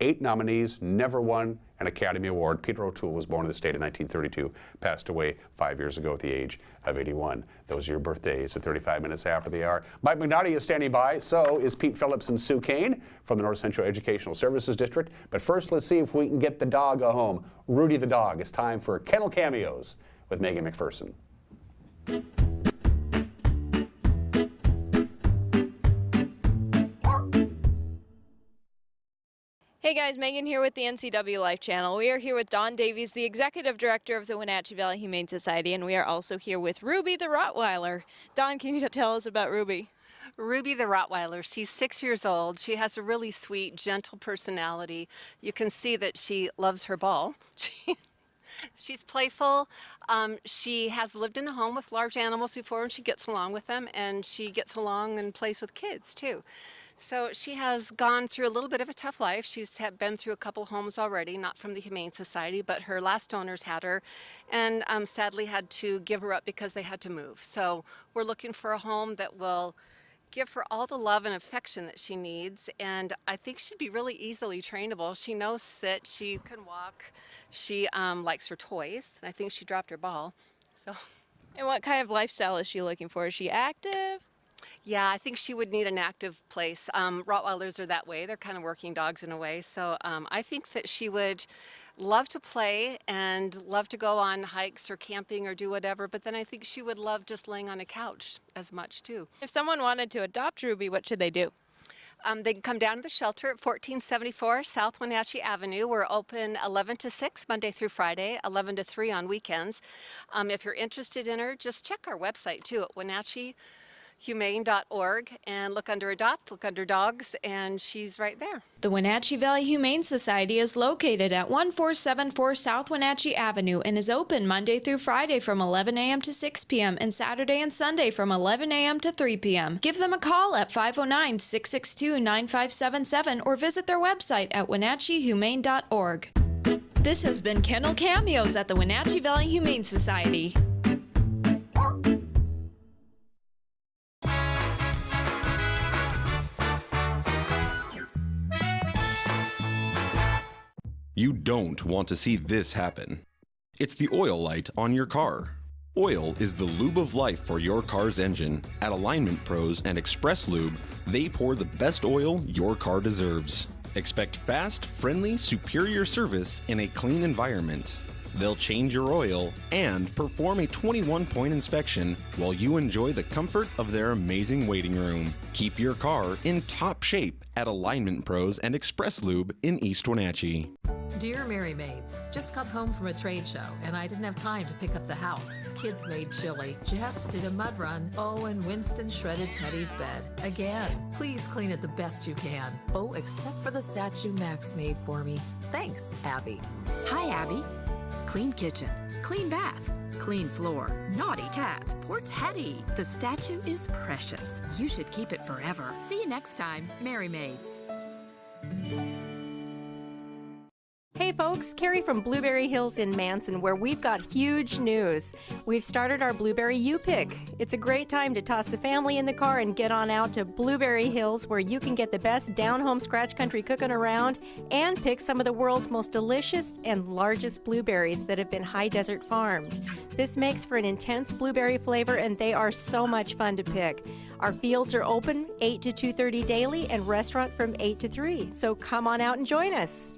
Speaker 1: 8 nominees, never won an Academy Award. Peter O'Toole was born in the state in 1932, passed away 5 years ago at the age of 81. Those are your birthdays at 35 minutes after the hour. Mike McNaughty is standing by. So is Pete Phillips and Sue Kane from the North Central Educational Services District. But first, let's see if we can get the dog home. Rudy the dog. It's time for Kennel Cameos with Megan McPherson.
Speaker 9: Hey Hey guys, Megan here with the NCW Life Channel. We are here with Dawn Davies, the Executive Director of the Wenatchee Valley Humane Society, and we are also here with Ruby the Rottweiler. Dawn, can you tell us about Ruby?
Speaker 7: Ruby the Rottweiler, she's 6 years old. She has a really sweet, gentle personality. You can see that she loves her ball. She's playful. She has lived in a home with large animals before, and she gets along with them, and she gets along and plays with kids too. So she has gone through a little bit of a tough life. She's been through a couple homes already, not from the Humane Society, but her last owners had her, and sadly had to give her up because they had to move. So we're looking for a home that will give her all the love and affection that she needs, and I think she'd be really easily trainable. She knows sit, she can walk, she likes her toys, and I think she dropped her ball. So.
Speaker 9: And what kind of lifestyle is she looking for? Is she active?
Speaker 7: Yeah, I think she would need an active place. Rottweilers are that way. They're kind of working dogs in a way. So I think that she would love to play and love to go on hikes or camping or do whatever, but then I think she would love just laying on a couch as much too.
Speaker 9: If someone wanted to adopt Ruby, what should they do?
Speaker 7: They can come down to the shelter at 1474 South Wenatchee Avenue. We're open 11 to 6 Monday through Friday, 11 to 3 on weekends. If you're interested in her, just check our website too at WenatcheeHumane.org and look under Adopt, look under Dogs, and she's right there.
Speaker 9: The Wenatchee Valley Humane Society is located at 1474 South Wenatchee Avenue and is open Monday through Friday from 11 a.m. to 6 p.m. and Saturday and Sunday from 11 a.m. to 3 p.m. Give them a call at 509-662-9577 or visit their website at WenatcheeHumane.org. This has been Kennel Cameos at the Wenatchee Valley Humane Society.
Speaker 3: You don't want to see this happen. It's the oil light on your car. Oil is the lube of life for your car's engine. At Alignment Pros and Express Lube, they pour the best oil your car deserves. Expect fast, friendly, superior service in a clean environment. They'll change your oil and perform a 21-point inspection while you enjoy the comfort of their amazing waiting room. Keep your car in top shape at Alignment Pros and Express Lube in East Wenatchee.
Speaker 4: Dear Mary Maids, just got home from a trade show and I didn't have time to pick up the house. Kids made chili. Jeff did a mud run. Oh, and Winston shredded Teddy's bed. Again, please clean it the best you can. Oh, except for the statue Max made for me. Thanks, Abby.
Speaker 23: Hi, Abby. Clean kitchen, clean bath, clean floor, naughty cat. Poor Teddy. The statue is precious. You should keep it forever. See you next time, Mary Maids.
Speaker 24: Hey folks, Carrie from Blueberry Hills in Manson, where we've got huge news. We've started our Blueberry U-Pick. It's a great time to toss the family in the car and get on out to Blueberry Hills, where you can get the best down-home scratch country cooking around and pick some of the world's most delicious and largest blueberries that have been high desert farmed. This makes for an intense blueberry flavor, and they are so much fun to pick. Our fields are open 8 to 2:30 daily and restaurant from 8 to 3, so come on out and join us.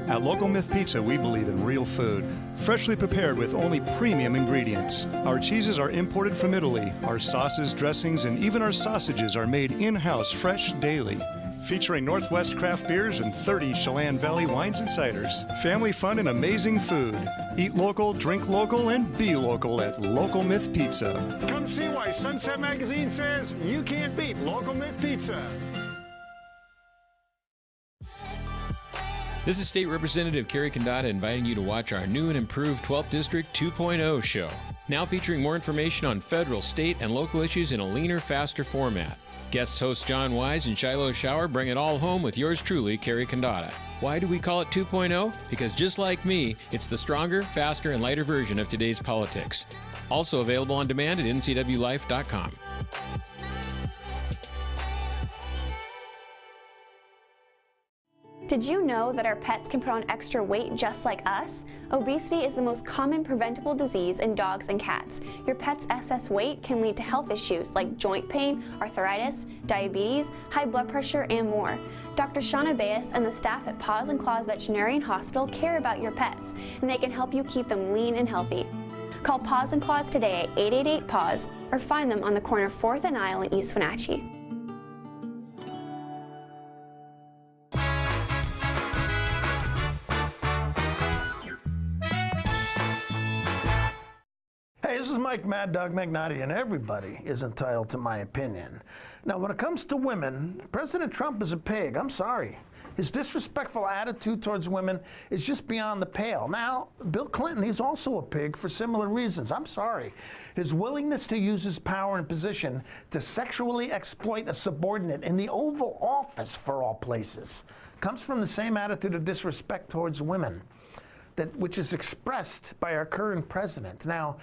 Speaker 25: At Local Myth Pizza, we believe in real food, freshly prepared with only premium ingredients. Our cheeses are imported from Italy. Our sauces, dressings, and even our sausages are made in-house fresh daily. Featuring Northwest craft beers and 30 Chelan Valley wines and ciders. Family fun and amazing food. Eat local, drink local, and be local at Local Myth Pizza.
Speaker 26: Come see why Sunset Magazine says you can't beat Local Myth Pizza.
Speaker 27: This is State Representative Kerry Kandata inviting you to watch our new and improved 12th District 2.0 show. Now featuring more information on federal, state, and local issues in a leaner, faster format. Guest hosts John Wise and Shiloh Shower bring it all home with yours truly, Kerry Kandata. Why do we call it 2.0? Because just like me, it's the stronger, faster, and lighter version of today's politics. Also available on demand at ncwlife.com.
Speaker 28: Did you know that our pets can put on extra weight just like us? Obesity is the most common preventable disease in dogs and cats. Your pet's excess weight can lead to health issues like joint pain, arthritis, diabetes, high blood pressure, and more. Dr. Shauna Baez and the staff at Paws and Claws Veterinarian Hospital care about your pets, and they can help you keep them lean and healthy. Call Paws and Claws today at 888-PAWS or find them on the corner of 4th and Isle in East Wenatchee.
Speaker 2: this is Mike Mad Dog Magnotti, and everybody is entitled to my opinion. Now, when it comes to women, President Trump is a pig. I'm sorry. His disrespectful attitude towards women is just beyond the pale. Now, Bill Clinton, he's also a pig for similar reasons. I'm sorry. His willingness to use his power and position to sexually exploit a subordinate in the Oval Office, for all places, comes from the same attitude of disrespect towards women, which is expressed by our current president. Now,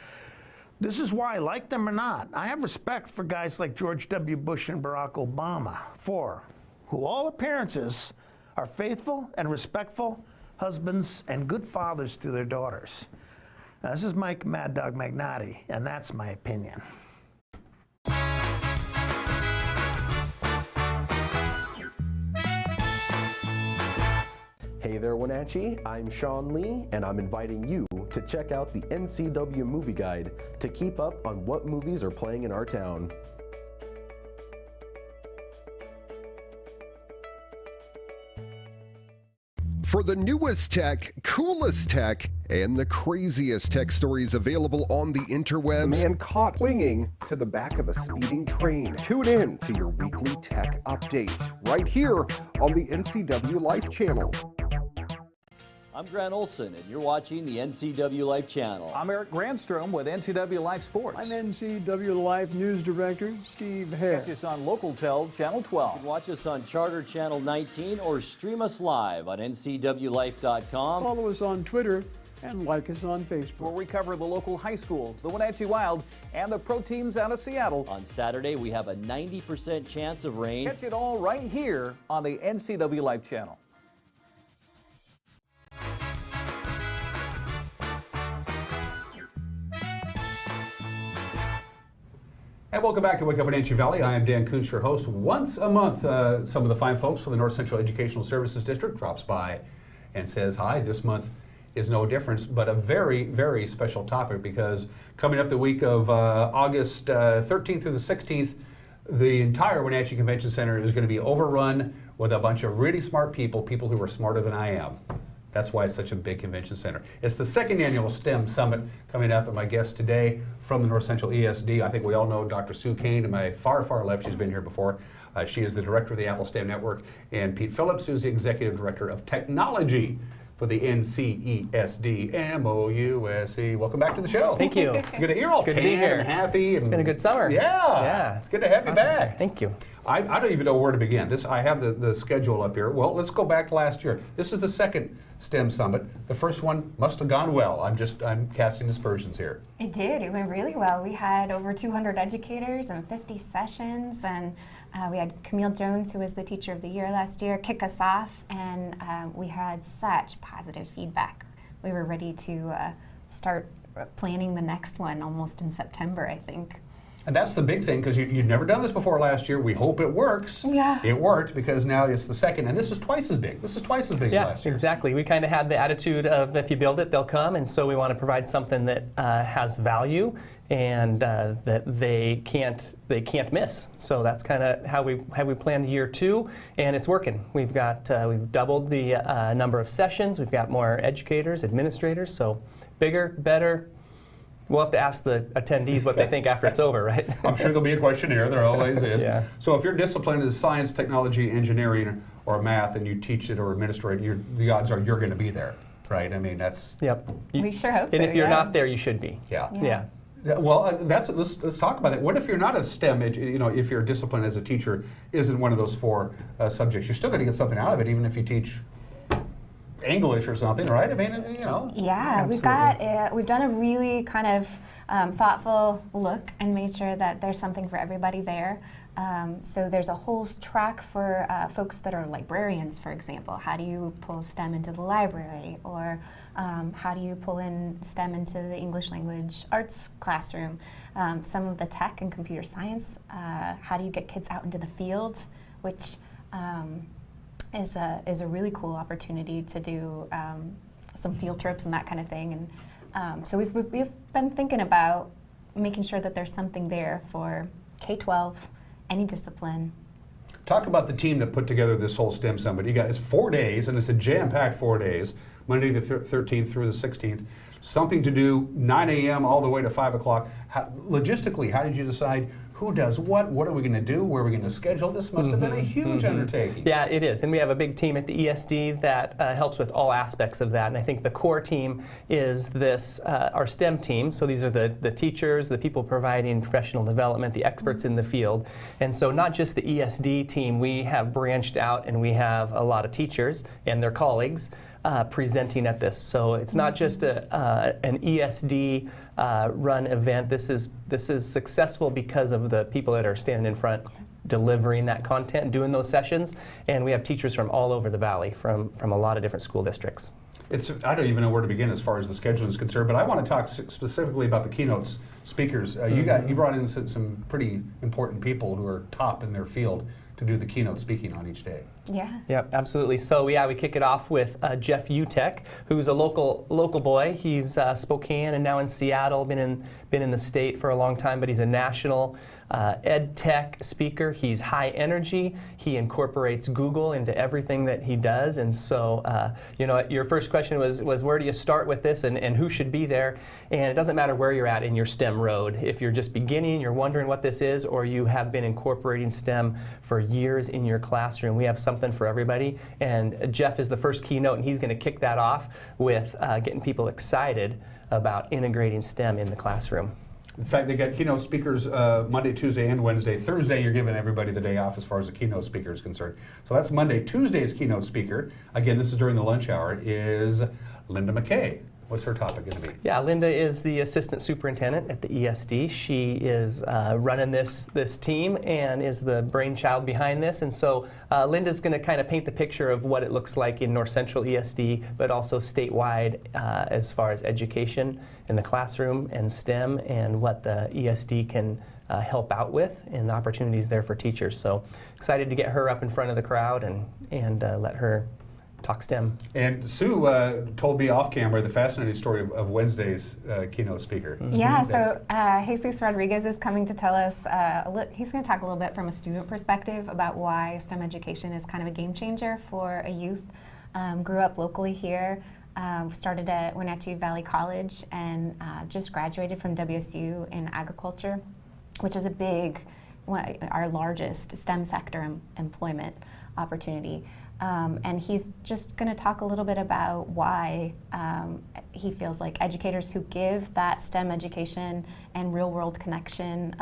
Speaker 2: this is why, like them or not, I have respect for guys like George W. Bush and Barack Obama, who all appearances are faithful and respectful husbands and good fathers to their daughters. Now, this is Mike Mad Dog Magnotti, and that's my opinion.
Speaker 6: Hey there, Wenatchee. I'm Sean Lee, and I'm inviting you to check out the NCW Movie Guide to keep up on what movies are playing in our town.
Speaker 8: For the newest tech, coolest tech, and the craziest tech stories available on the interwebs.
Speaker 10: Man caught clinging to the back of a speeding train. Tune in to your weekly tech update right here on the NCW Life channel.
Speaker 11: I'm Grant Olson, and you're watching the NCW Life channel.
Speaker 12: I'm Eric Grandstrom with NCW Life Sports.
Speaker 13: I'm NCW Life News Director Steve Hare.
Speaker 12: Catch us on Local Tel Channel 12.
Speaker 11: You can watch us on Charter Channel 19 or stream us live on ncwlife.com.
Speaker 13: Follow us on Twitter and like us on Facebook.
Speaker 12: Where we cover the local high schools, the Wenatchee Wild, and the pro teams out of Seattle.
Speaker 11: On Saturday, we have a 90% chance of rain.
Speaker 12: Catch it all right here on the NCW Life channel.
Speaker 1: And welcome back to Wake Up Wenatchee Valley. I am Dan Kuntz, your host. Once a month, some of the fine folks from the North Central Educational Services District drops by and says hi. This month is no difference, but a very, very special topic, because coming up the week of August 13th through the 16th, the entire Wenatchee Convention Center is going to be overrun with a bunch of really smart people who are smarter than I am. That's why it's such a big convention center. It's the second annual STEM Summit coming up, and my guest today from the North Central ESD, I think we all know Dr. Sue Kane, to my far, far left. She's been here before. She is the director of the Apple STEM Network, and Pete Phillips, who's the executive director of technology for the NCESD, MOUSE. Welcome back to the show.
Speaker 14: Thank you.
Speaker 1: It's good to hear all
Speaker 14: good
Speaker 1: tan
Speaker 14: to be here.
Speaker 1: and happy.
Speaker 14: It's been a good summer.
Speaker 1: Yeah. It's good to have you back.
Speaker 14: Thank you.
Speaker 1: I don't even know where to begin. I have the schedule up here. Well, let's go back to last year. This is the second STEM Summit. The first one must have gone well. I'm casting aspersions here.
Speaker 29: It did. It went really well. We had over 200 educators and 50 sessions, and we had Camille Jones, who was the Teacher of the Year last year, kick us off, and we had such positive feedback. We were ready to start planning the next one almost in September, I think.
Speaker 1: And that's the big thing, because you'd never done this before last year. We hope it works.
Speaker 29: Yeah.
Speaker 1: It worked, because now it's the second, and this is twice as big. This is twice as big as last year.
Speaker 14: Yeah, exactly. We kind of had the attitude of, if you build it, they'll come, and so we want to provide something that has value and that they can't miss. So that's kind of how we planned year two, and it's working. We've doubled the number of sessions. We've got more educators, administrators, so bigger, better. We'll have to ask the attendees what they think after it's over, right?
Speaker 1: I'm sure there'll be a questionnaire. There always is.
Speaker 14: Yeah.
Speaker 1: So if your discipline is science, technology, engineering, or math, and you teach it or administer it, the odds are you're going to be there, right? I mean, that's...
Speaker 14: Yep.
Speaker 29: We sure hope so,
Speaker 14: And if you're not there, you should be.
Speaker 1: Yeah. Well, let's talk about that. What if you're not a STEM, if your discipline as a teacher isn't one of those four subjects? You're still going to get something out of it, even if you teach English or something, right? I mean,
Speaker 29: Yeah, we've done a really kind of thoughtful look and made sure that there's something for everybody there. So there's a whole track for folks that are librarians, for example. How do you pull STEM into the library? Or how do you pull in STEM into the English language arts classroom? Some of the tech and computer science. How do you get kids out into the field, which is a really cool opportunity to do some field trips and that kind of thing. And so we've been thinking about making sure that there's something there for K-12, any discipline.
Speaker 1: Talk about the team that put together this whole STEM Summit. It's 4 days, and it's a jam-packed 4 days. Monday the 13th through the 16th. Something to do 9 a.m. all the way to 5 o'clock. Logistically, how did you decide who does what? What are we going to do? Where are we going to schedule? This must have been a huge undertaking.
Speaker 14: Yeah, it is. And we have a big team at the ESD that helps with all aspects of that. And I think the core team is this, our STEM team. So these are the teachers, the people providing professional development, the experts in the field. And so not just the ESD team, we have branched out and we have a lot of teachers and their colleagues presenting at this. So it's not just an ESD run event. This is successful because of the people that are standing in front delivering that content, doing those sessions, and we have teachers from all over the valley, from a lot of different school districts.
Speaker 1: I don't even know where to begin as far as the scheduling is concerned, but I want to talk specifically about the keynotes speakers. You brought in some pretty important people who are top in their field to do the keynote speaking on each day.
Speaker 29: Yeah.
Speaker 14: Yep, absolutely. So yeah, we kick it off with Jeff Utek, who's a local boy. He's Spokane and now in Seattle. Been in the state for a long time, but he's a national ed tech speaker. He's high energy. He incorporates Google into everything that he does. And so, you know, your first question was where do you start with this and who should be there? And it doesn't matter where you're at in your STEM road. If you're just beginning, you're wondering what this is, or you have been incorporating STEM for years in your classroom, we have something for everybody. And Jeff is the first keynote, and he's going to kick that off with getting people excited about integrating STEM in the classroom.
Speaker 1: In fact, they got keynote speakers Monday, Tuesday, and Wednesday. Thursday, you're giving everybody the day off as far as the keynote speaker is concerned. So that's Monday. Tuesday's keynote speaker, again, this is during the lunch hour, is Linda McKay. What's her topic going to be? Yeah,
Speaker 14: Linda is the assistant superintendent at the ESD. She is running this team and is the brainchild behind this. And so Linda's going to kind of paint the picture of what it looks like in North Central ESD, but also statewide as far as education in the classroom and STEM and what the ESD can help out with and the opportunities there for teachers. So excited to get her up in front of the crowd and let her talk STEM.
Speaker 1: And Sue told me off camera the fascinating story of Wednesday's keynote speaker.
Speaker 29: Yeah, so Jesus Rodriguez is coming to tell us, he's going to talk a little bit from a student perspective about why STEM education is kind of a game changer for a youth. Grew up locally here, started at Wenatchee Valley College, and just graduated from WSU in agriculture, which is our largest STEM sector employment opportunity. And he's just going to talk a little bit about why he feels like educators who give that STEM education and real-world connection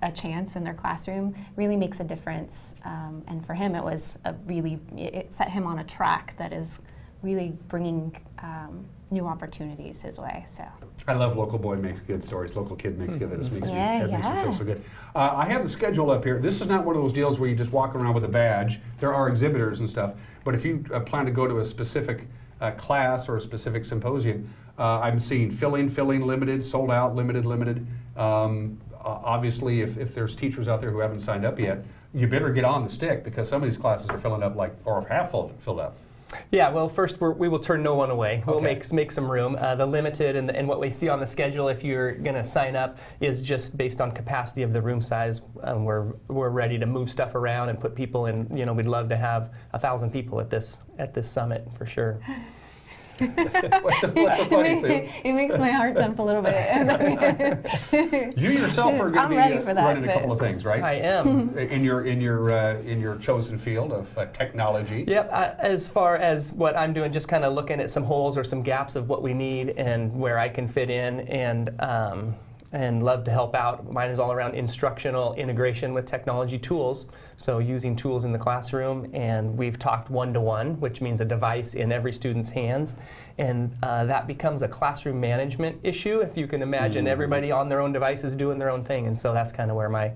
Speaker 29: a chance in their classroom really makes a difference. And for him, it set him on a track that is really bringing new opportunities his way. So
Speaker 1: I love local boy makes good stories. Local kid makes good. That just makes me feel so good. I have the schedule up here. This is not one of those deals where you just walk around with a badge. There are exhibitors and stuff. But if you plan to go to a specific class or a specific symposium, I'm seeing fill-in, limited, sold out, limited. Obviously, if there's teachers out there who haven't signed up yet, you better get on the stick because some of these classes are filling up or half filled up.
Speaker 14: Yeah, well, first we will turn no one away. We'll make some room. The limited and what we see on the schedule, if you're going to sign up, is just based on capacity of the room size. We're ready to move stuff around and put people in. You know, we'd love to have 1,000 people at this summit for sure.
Speaker 1: What's so funny, Sue?
Speaker 29: It makes my heart jump a little bit.
Speaker 1: You yourself are going to be running a couple of things, right?
Speaker 14: I am.
Speaker 1: in your chosen field of technology.
Speaker 14: Yep. As far as what I'm doing, just kind of looking at some holes or some gaps of what we need and where I can fit in, and love to help out. Mine is all around instructional integration with technology tools. So using tools in the classroom, and we've talked one-to-one, which means a device in every student's hands. And that becomes a classroom management issue, if you can imagine everybody on their own devices doing their own thing. And so that's kind of where my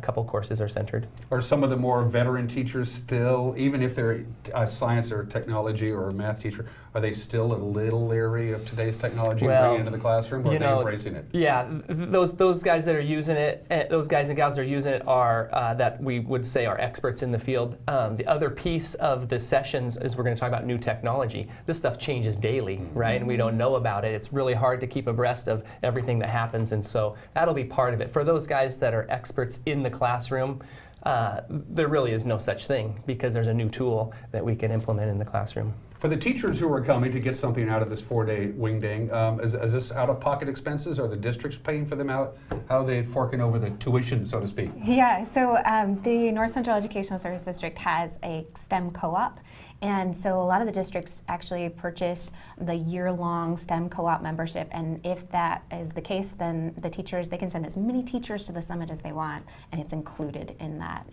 Speaker 14: couple courses are centered.
Speaker 1: Are some of the more veteran teachers still, even if they're a science or technology or a math teacher, are they still a little leery of today's technology and bringing it into the classroom, or are they embracing it?
Speaker 14: Yeah, those guys that are using it, those guys and gals that are using it are that we would say are experts in the field. The other piece of the sessions is we're going to talk about new technology. This stuff changes daily, right? And we don't know about it. It's really hard to keep abreast of everything that happens, and so that'll be part of it. For those guys that are experts in the classroom, there really is no such thing because there's a new tool that we can implement in the classroom.
Speaker 1: For the teachers who are coming to get something out of this 4-day wingding, is this out-of-pocket expenses? Are the districts paying for them out? How are they forking over the tuition, so to speak?
Speaker 29: Yeah, so the North Central Educational Service District has a STEM co-op. And so a lot of the districts actually purchase the year-long STEM co-op membership, and if that is the case, then the teachers, they can send as many teachers to the summit as they want, and it's included in that.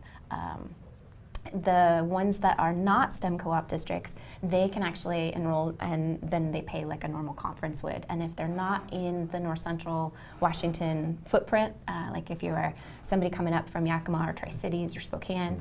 Speaker 29: The ones that are not STEM co-op districts, they can actually enroll and then they pay like a normal conference would. And if they're not in the North Central Washington footprint, like if you are somebody coming up from Yakima or Tri-Cities or Spokane,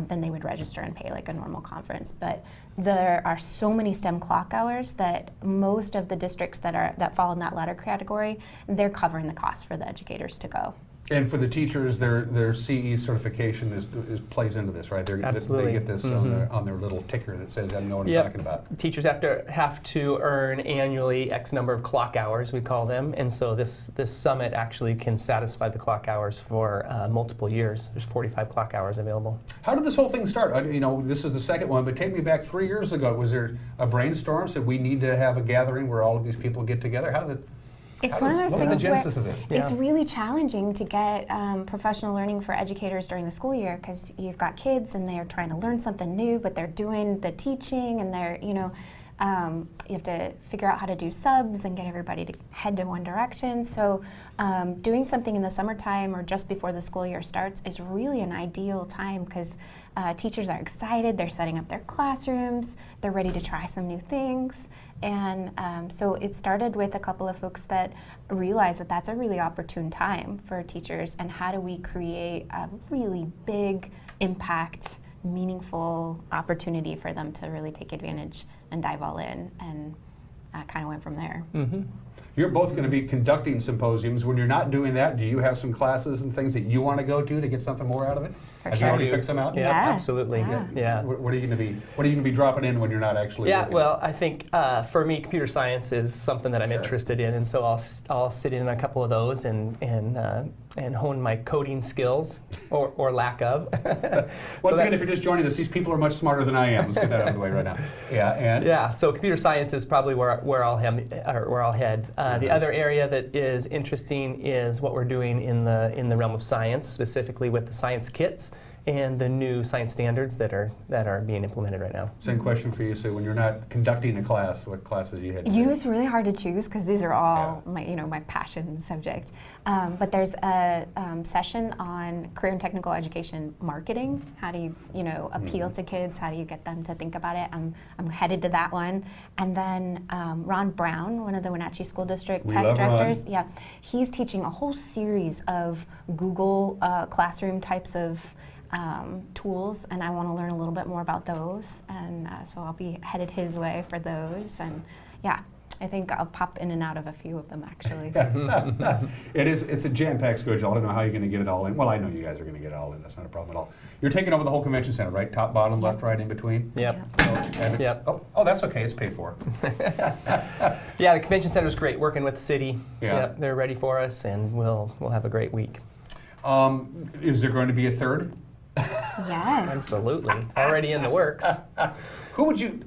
Speaker 29: then they would register and pay like a normal conference. But there are so many STEM clock hours that most of the districts that fall in that latter category, they're covering the cost for the educators to go.
Speaker 1: And for the teachers, their CE certification plays into this, right?
Speaker 14: Absolutely.
Speaker 1: They get this on their little ticker that says, I know what I'm talking about.
Speaker 14: Teachers have to earn annually X number of clock hours, we call them, and so this summit actually can satisfy the clock hours for multiple years. There's 45 clock hours available.
Speaker 1: How did this whole thing start? You know, this is the second one, but take me back 3 years ago. Was there a brainstorm? Said we need to have a gathering where all of these people get together? How did it?
Speaker 29: It's one of those
Speaker 1: what was
Speaker 29: things
Speaker 1: the genesis of this?
Speaker 29: It's really challenging to get professional learning for educators during the school year because you've got kids and they're trying to learn something new, but they're doing the teaching and they're, you have to figure out how to do subs and get everybody to head in one direction. So doing something in the summertime or just before the school year starts is really an ideal time because teachers are excited, they're setting up their classrooms, they're ready to try some new things. And so it started with a couple of folks that realized that that's a really opportune time for teachers, and how do we create a really big impact, meaningful opportunity for them to really take advantage and dive all in, and kind of went from there.
Speaker 1: Mm-hmm. You're both going to be conducting symposiums. When you're not doing that, do you have some classes and things that you want to go to get something more out of it?
Speaker 29: For
Speaker 1: Have
Speaker 29: sure.
Speaker 1: you already picked some out?
Speaker 14: Yeah, absolutely. Yeah.
Speaker 1: What are you going to be dropping in when you're not actually working?
Speaker 14: Well, I think for me, computer science is something that I'm interested in, and so I'll sit in a couple of those and hone my coding skills or lack of.
Speaker 1: Once again, if you're just joining us, these people are much smarter than I am. Let's get that out of the way right now. Yeah.
Speaker 14: So computer science is probably where I'll head. The other area that is interesting is what we're doing in the realm of science, specifically with the science kits and the new science standards that are being implemented right now.
Speaker 1: Same question for you, Sue. When you're not conducting a class, what classes you had?
Speaker 29: It's really hard to choose because these are all my passion subject. But there's a session on career and technical education marketing. How do you appeal to kids? How do you get them to think about it? I'm headed to that one. And then Ron Brown, one of the Wenatchee School District tech directors, he's teaching a whole series of Google Classroom types of tools, and I want to learn a little bit more about those, and so I'll be headed his way for those, and I think I'll pop in and out of a few of them actually.
Speaker 1: It's a jam-packed schedule. I don't know how you're going to get it all in. Well, I know you guys are going to get it all in. That's not a problem at all. You're taking over the whole convention center, right? Top, bottom, left, right, in between?
Speaker 14: Yep.
Speaker 1: Oh, that's okay. It's paid for.
Speaker 14: Yeah, the convention center is great. Working with the city.
Speaker 1: Yeah.
Speaker 14: Yep, they're ready for us, and we'll have a great week.
Speaker 1: Is there going to be a third?
Speaker 29: Yes.
Speaker 14: Absolutely. Already in the works.
Speaker 1: Who would you,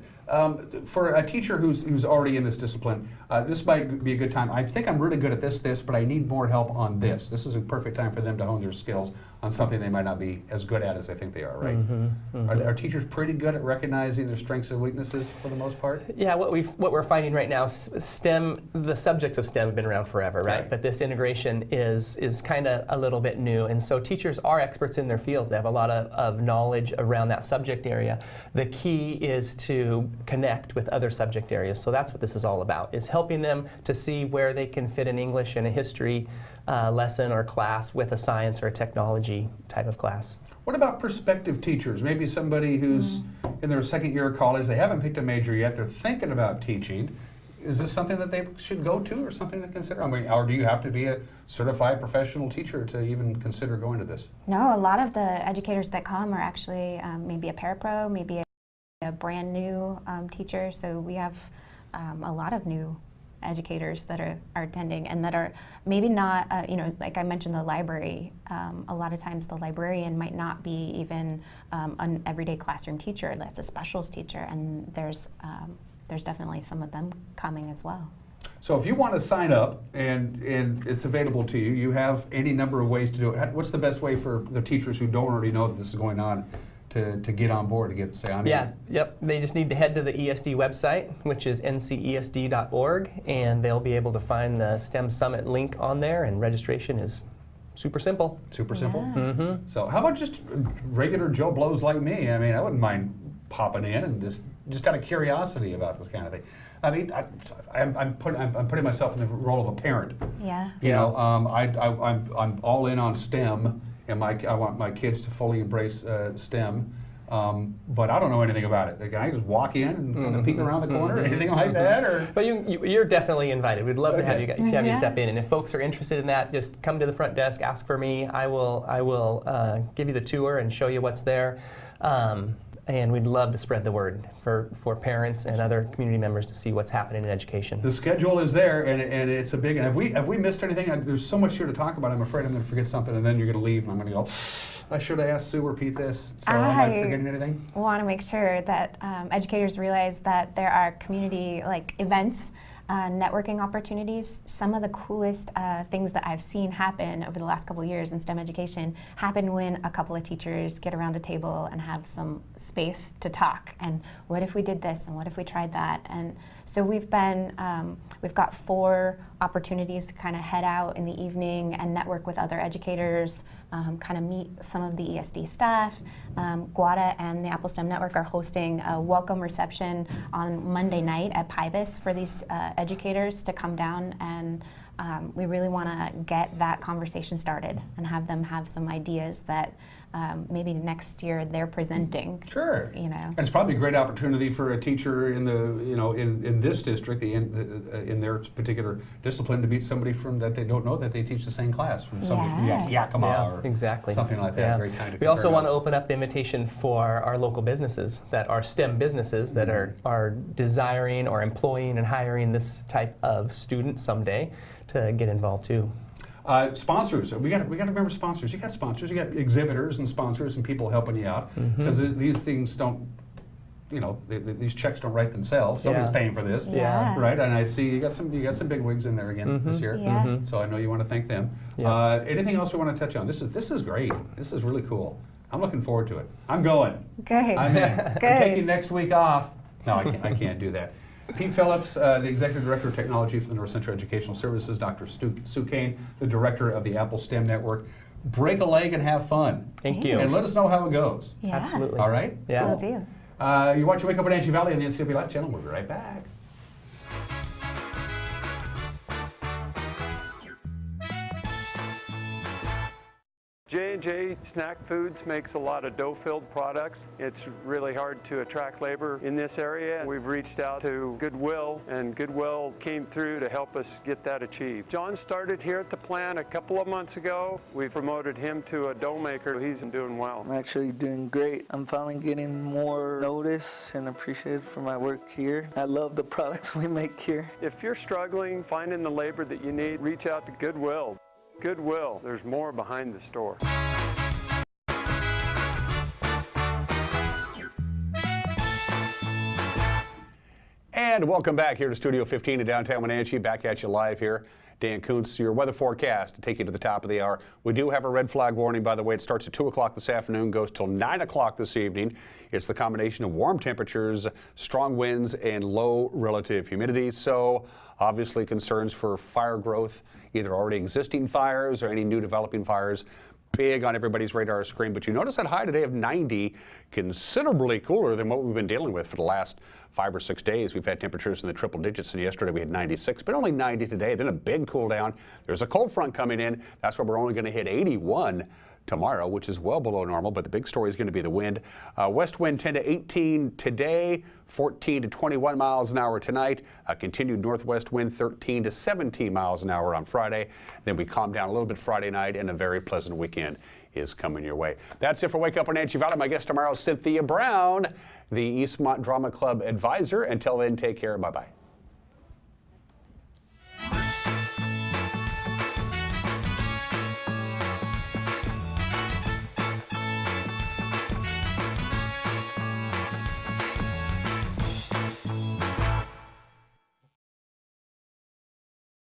Speaker 1: for a teacher who's already in this discipline, this might be a good time. I think I'm really good at this, but I need more help on this. This is a perfect time for them to hone their skills on something they might not be as good at as they think they are, right? Are teachers pretty good at recognizing their strengths and weaknesses for the most part?
Speaker 14: Yeah, what we're finding right now, STEM, the subjects of STEM have been around forever, right? But this integration is kind of a little bit new, and so teachers are experts in their fields. They have a lot of knowledge around that subject area. The key is to connect with other subject areas, so that's what this is all about, is helping them to see where they can fit in English and a history lesson or class with a science or a technology type of class.
Speaker 1: What about prospective teachers? Maybe somebody who's in their second year of college, they haven't picked a major yet, they're thinking about teaching. Is this something that they should go to or something to consider? I mean, or do you have to be a certified professional teacher to even consider going to this?
Speaker 29: No, a lot of the educators that come are actually maybe a parapro, maybe a brand new teacher. So we have a lot of new educators that are attending and that are maybe not, like I mentioned, the library. A lot of times the librarian might not be even an everyday classroom teacher. That's a specials teacher, and there's there's definitely some of them coming as well.
Speaker 1: So if you want to sign up and it's available to you, you have any number of ways to do it. What's the best way for the teachers who don't already know that this is going on to get on board, to get, say, on in?
Speaker 14: Yep. They just need to head to the ESD website, which is ncesd.org, and they'll be able to find the STEM Summit link on there, and registration is super simple.
Speaker 1: Super simple?
Speaker 14: Mm-hmm.
Speaker 1: So how about just regular Joe Blows like me? I mean, I wouldn't mind popping in and just out of curiosity about this kind of thing. I mean, I'm putting myself in the role of a parent.
Speaker 29: Yeah.
Speaker 1: You know, I'm all in on STEM, and I want my kids to fully embrace STEM. But I don't know anything about it. Can I just walk in and kind of peek around the corner, or anything like that? Or?
Speaker 14: But you're definitely invited. We'd love to have you guys, have you step in. And if folks are interested in that, just come to the front desk, ask for me. I will give you the tour and show you what's there. And we'd love to spread the word for parents and other community members to see what's happening in education.
Speaker 1: The schedule is there, and it's a big. And have we missed anything? There's so much here to talk about. I'm afraid I'm going to forget something, and then you're going to leave, and I'm going to go, I should have asked Sue or Pete this. So am I forgetting anything?
Speaker 29: I want to make sure that educators realize that there are community events, networking opportunities. Some of the coolest things that I've seen happen over the last couple of years in STEM education happen when a couple of teachers get around a table and have some space to talk. And what if we did this, and what if we tried that? And so we've got 4 opportunities to kind of head out in the evening and network with other educators, kind of meet some of the ESD staff. GWADA and the Apple STEM Network are hosting a welcome reception on Monday night at PIBIS for these educators to come down, and we really want to get that conversation started and have them have some ideas that maybe next year they're presenting.
Speaker 1: Sure.
Speaker 29: You know.
Speaker 1: And it's probably a great opportunity for a teacher in the in this district, in their particular discipline, to meet somebody from that they don't know that they teach the same class, from somebody from Yakima or
Speaker 14: exactly.
Speaker 1: something like that.
Speaker 14: Yeah.
Speaker 1: Great time to
Speaker 14: We also
Speaker 1: compare
Speaker 14: want to
Speaker 1: notes.
Speaker 14: open up the invitation for our local businesses that are STEM businesses that are desiring or employing and hiring this type of student someday to get involved too.
Speaker 1: Sponsors, we got to remember sponsors. You got sponsors, you got exhibitors and sponsors and people helping you out, because these things don't, these checks don't write themselves. Somebody's paying for this, right? And I see you got some big wigs in there again this year, so I know you want to thank them. Anything else we want to touch on? This is great. This is really cool. I'm looking forward to it. I'm going.
Speaker 29: Good.
Speaker 1: I'm in.
Speaker 29: Good.
Speaker 1: I'm taking next week off. No, I can't do that. Pete Phillips, the Executive Director of Technology for the North Central Educational Services, Dr. Sue Kane, the Director of the Apple STEM Network. Break a leg and have fun.
Speaker 14: Thank you.
Speaker 1: And let us know how it goes.
Speaker 29: Yeah.
Speaker 14: Absolutely.
Speaker 1: All right?
Speaker 14: Yeah.
Speaker 29: Will do.
Speaker 1: You watch Wake Up Wenatchee Valley on the NCW Live channel. We'll be right back.
Speaker 5: J&J Snack Foods makes a lot of dough-filled products. It's really hard to attract labor in this area. We've reached out to Goodwill, and Goodwill came through to help us get that achieved. John started here at the plant a couple of months ago. We promoted him to a dough maker. He's doing well.
Speaker 15: I'm actually doing great. I'm finally getting more notice and appreciated for my work here. I love the products we make here.
Speaker 5: If you're struggling finding the labor that you need, reach out to Goodwill. Goodwill, there's more behind the store.
Speaker 1: And welcome back here to Studio 15 in downtown Wenatchee. Back at you live here. Dan Kuntz, your weather forecast to take you to the top of the hour. We do have a red flag warning, by the way. It starts at 2 o'clock this afternoon, goes till 9 o'clock this evening. It's the combination of warm temperatures, strong winds, and low relative humidity. So obviously concerns for fire growth, either already existing fires or any new developing fires. Big on everybody's radar screen, but you notice that high today of 90, considerably cooler than what we've been dealing with for the last 5 or 6 days. We've had temperatures in the triple digits, and yesterday we had 96, but only 90 today. Then a big cool down. There's a cold front coming in. That's why we're only going to hit 81 tomorrow, which is well below normal, but the big story is going to be the wind. West wind 10 to 18 today, 14 to 21 miles an hour tonight. Continued northwest wind 13 to 17 miles an hour on Friday. Then we calm down a little bit Friday night, and a very pleasant weekend is coming your way. That's it for Wake Up Wenatchee Valley. My guest tomorrow is Cynthia Brown, the Eastmont Drama Club advisor. Until then, take care. Bye-bye.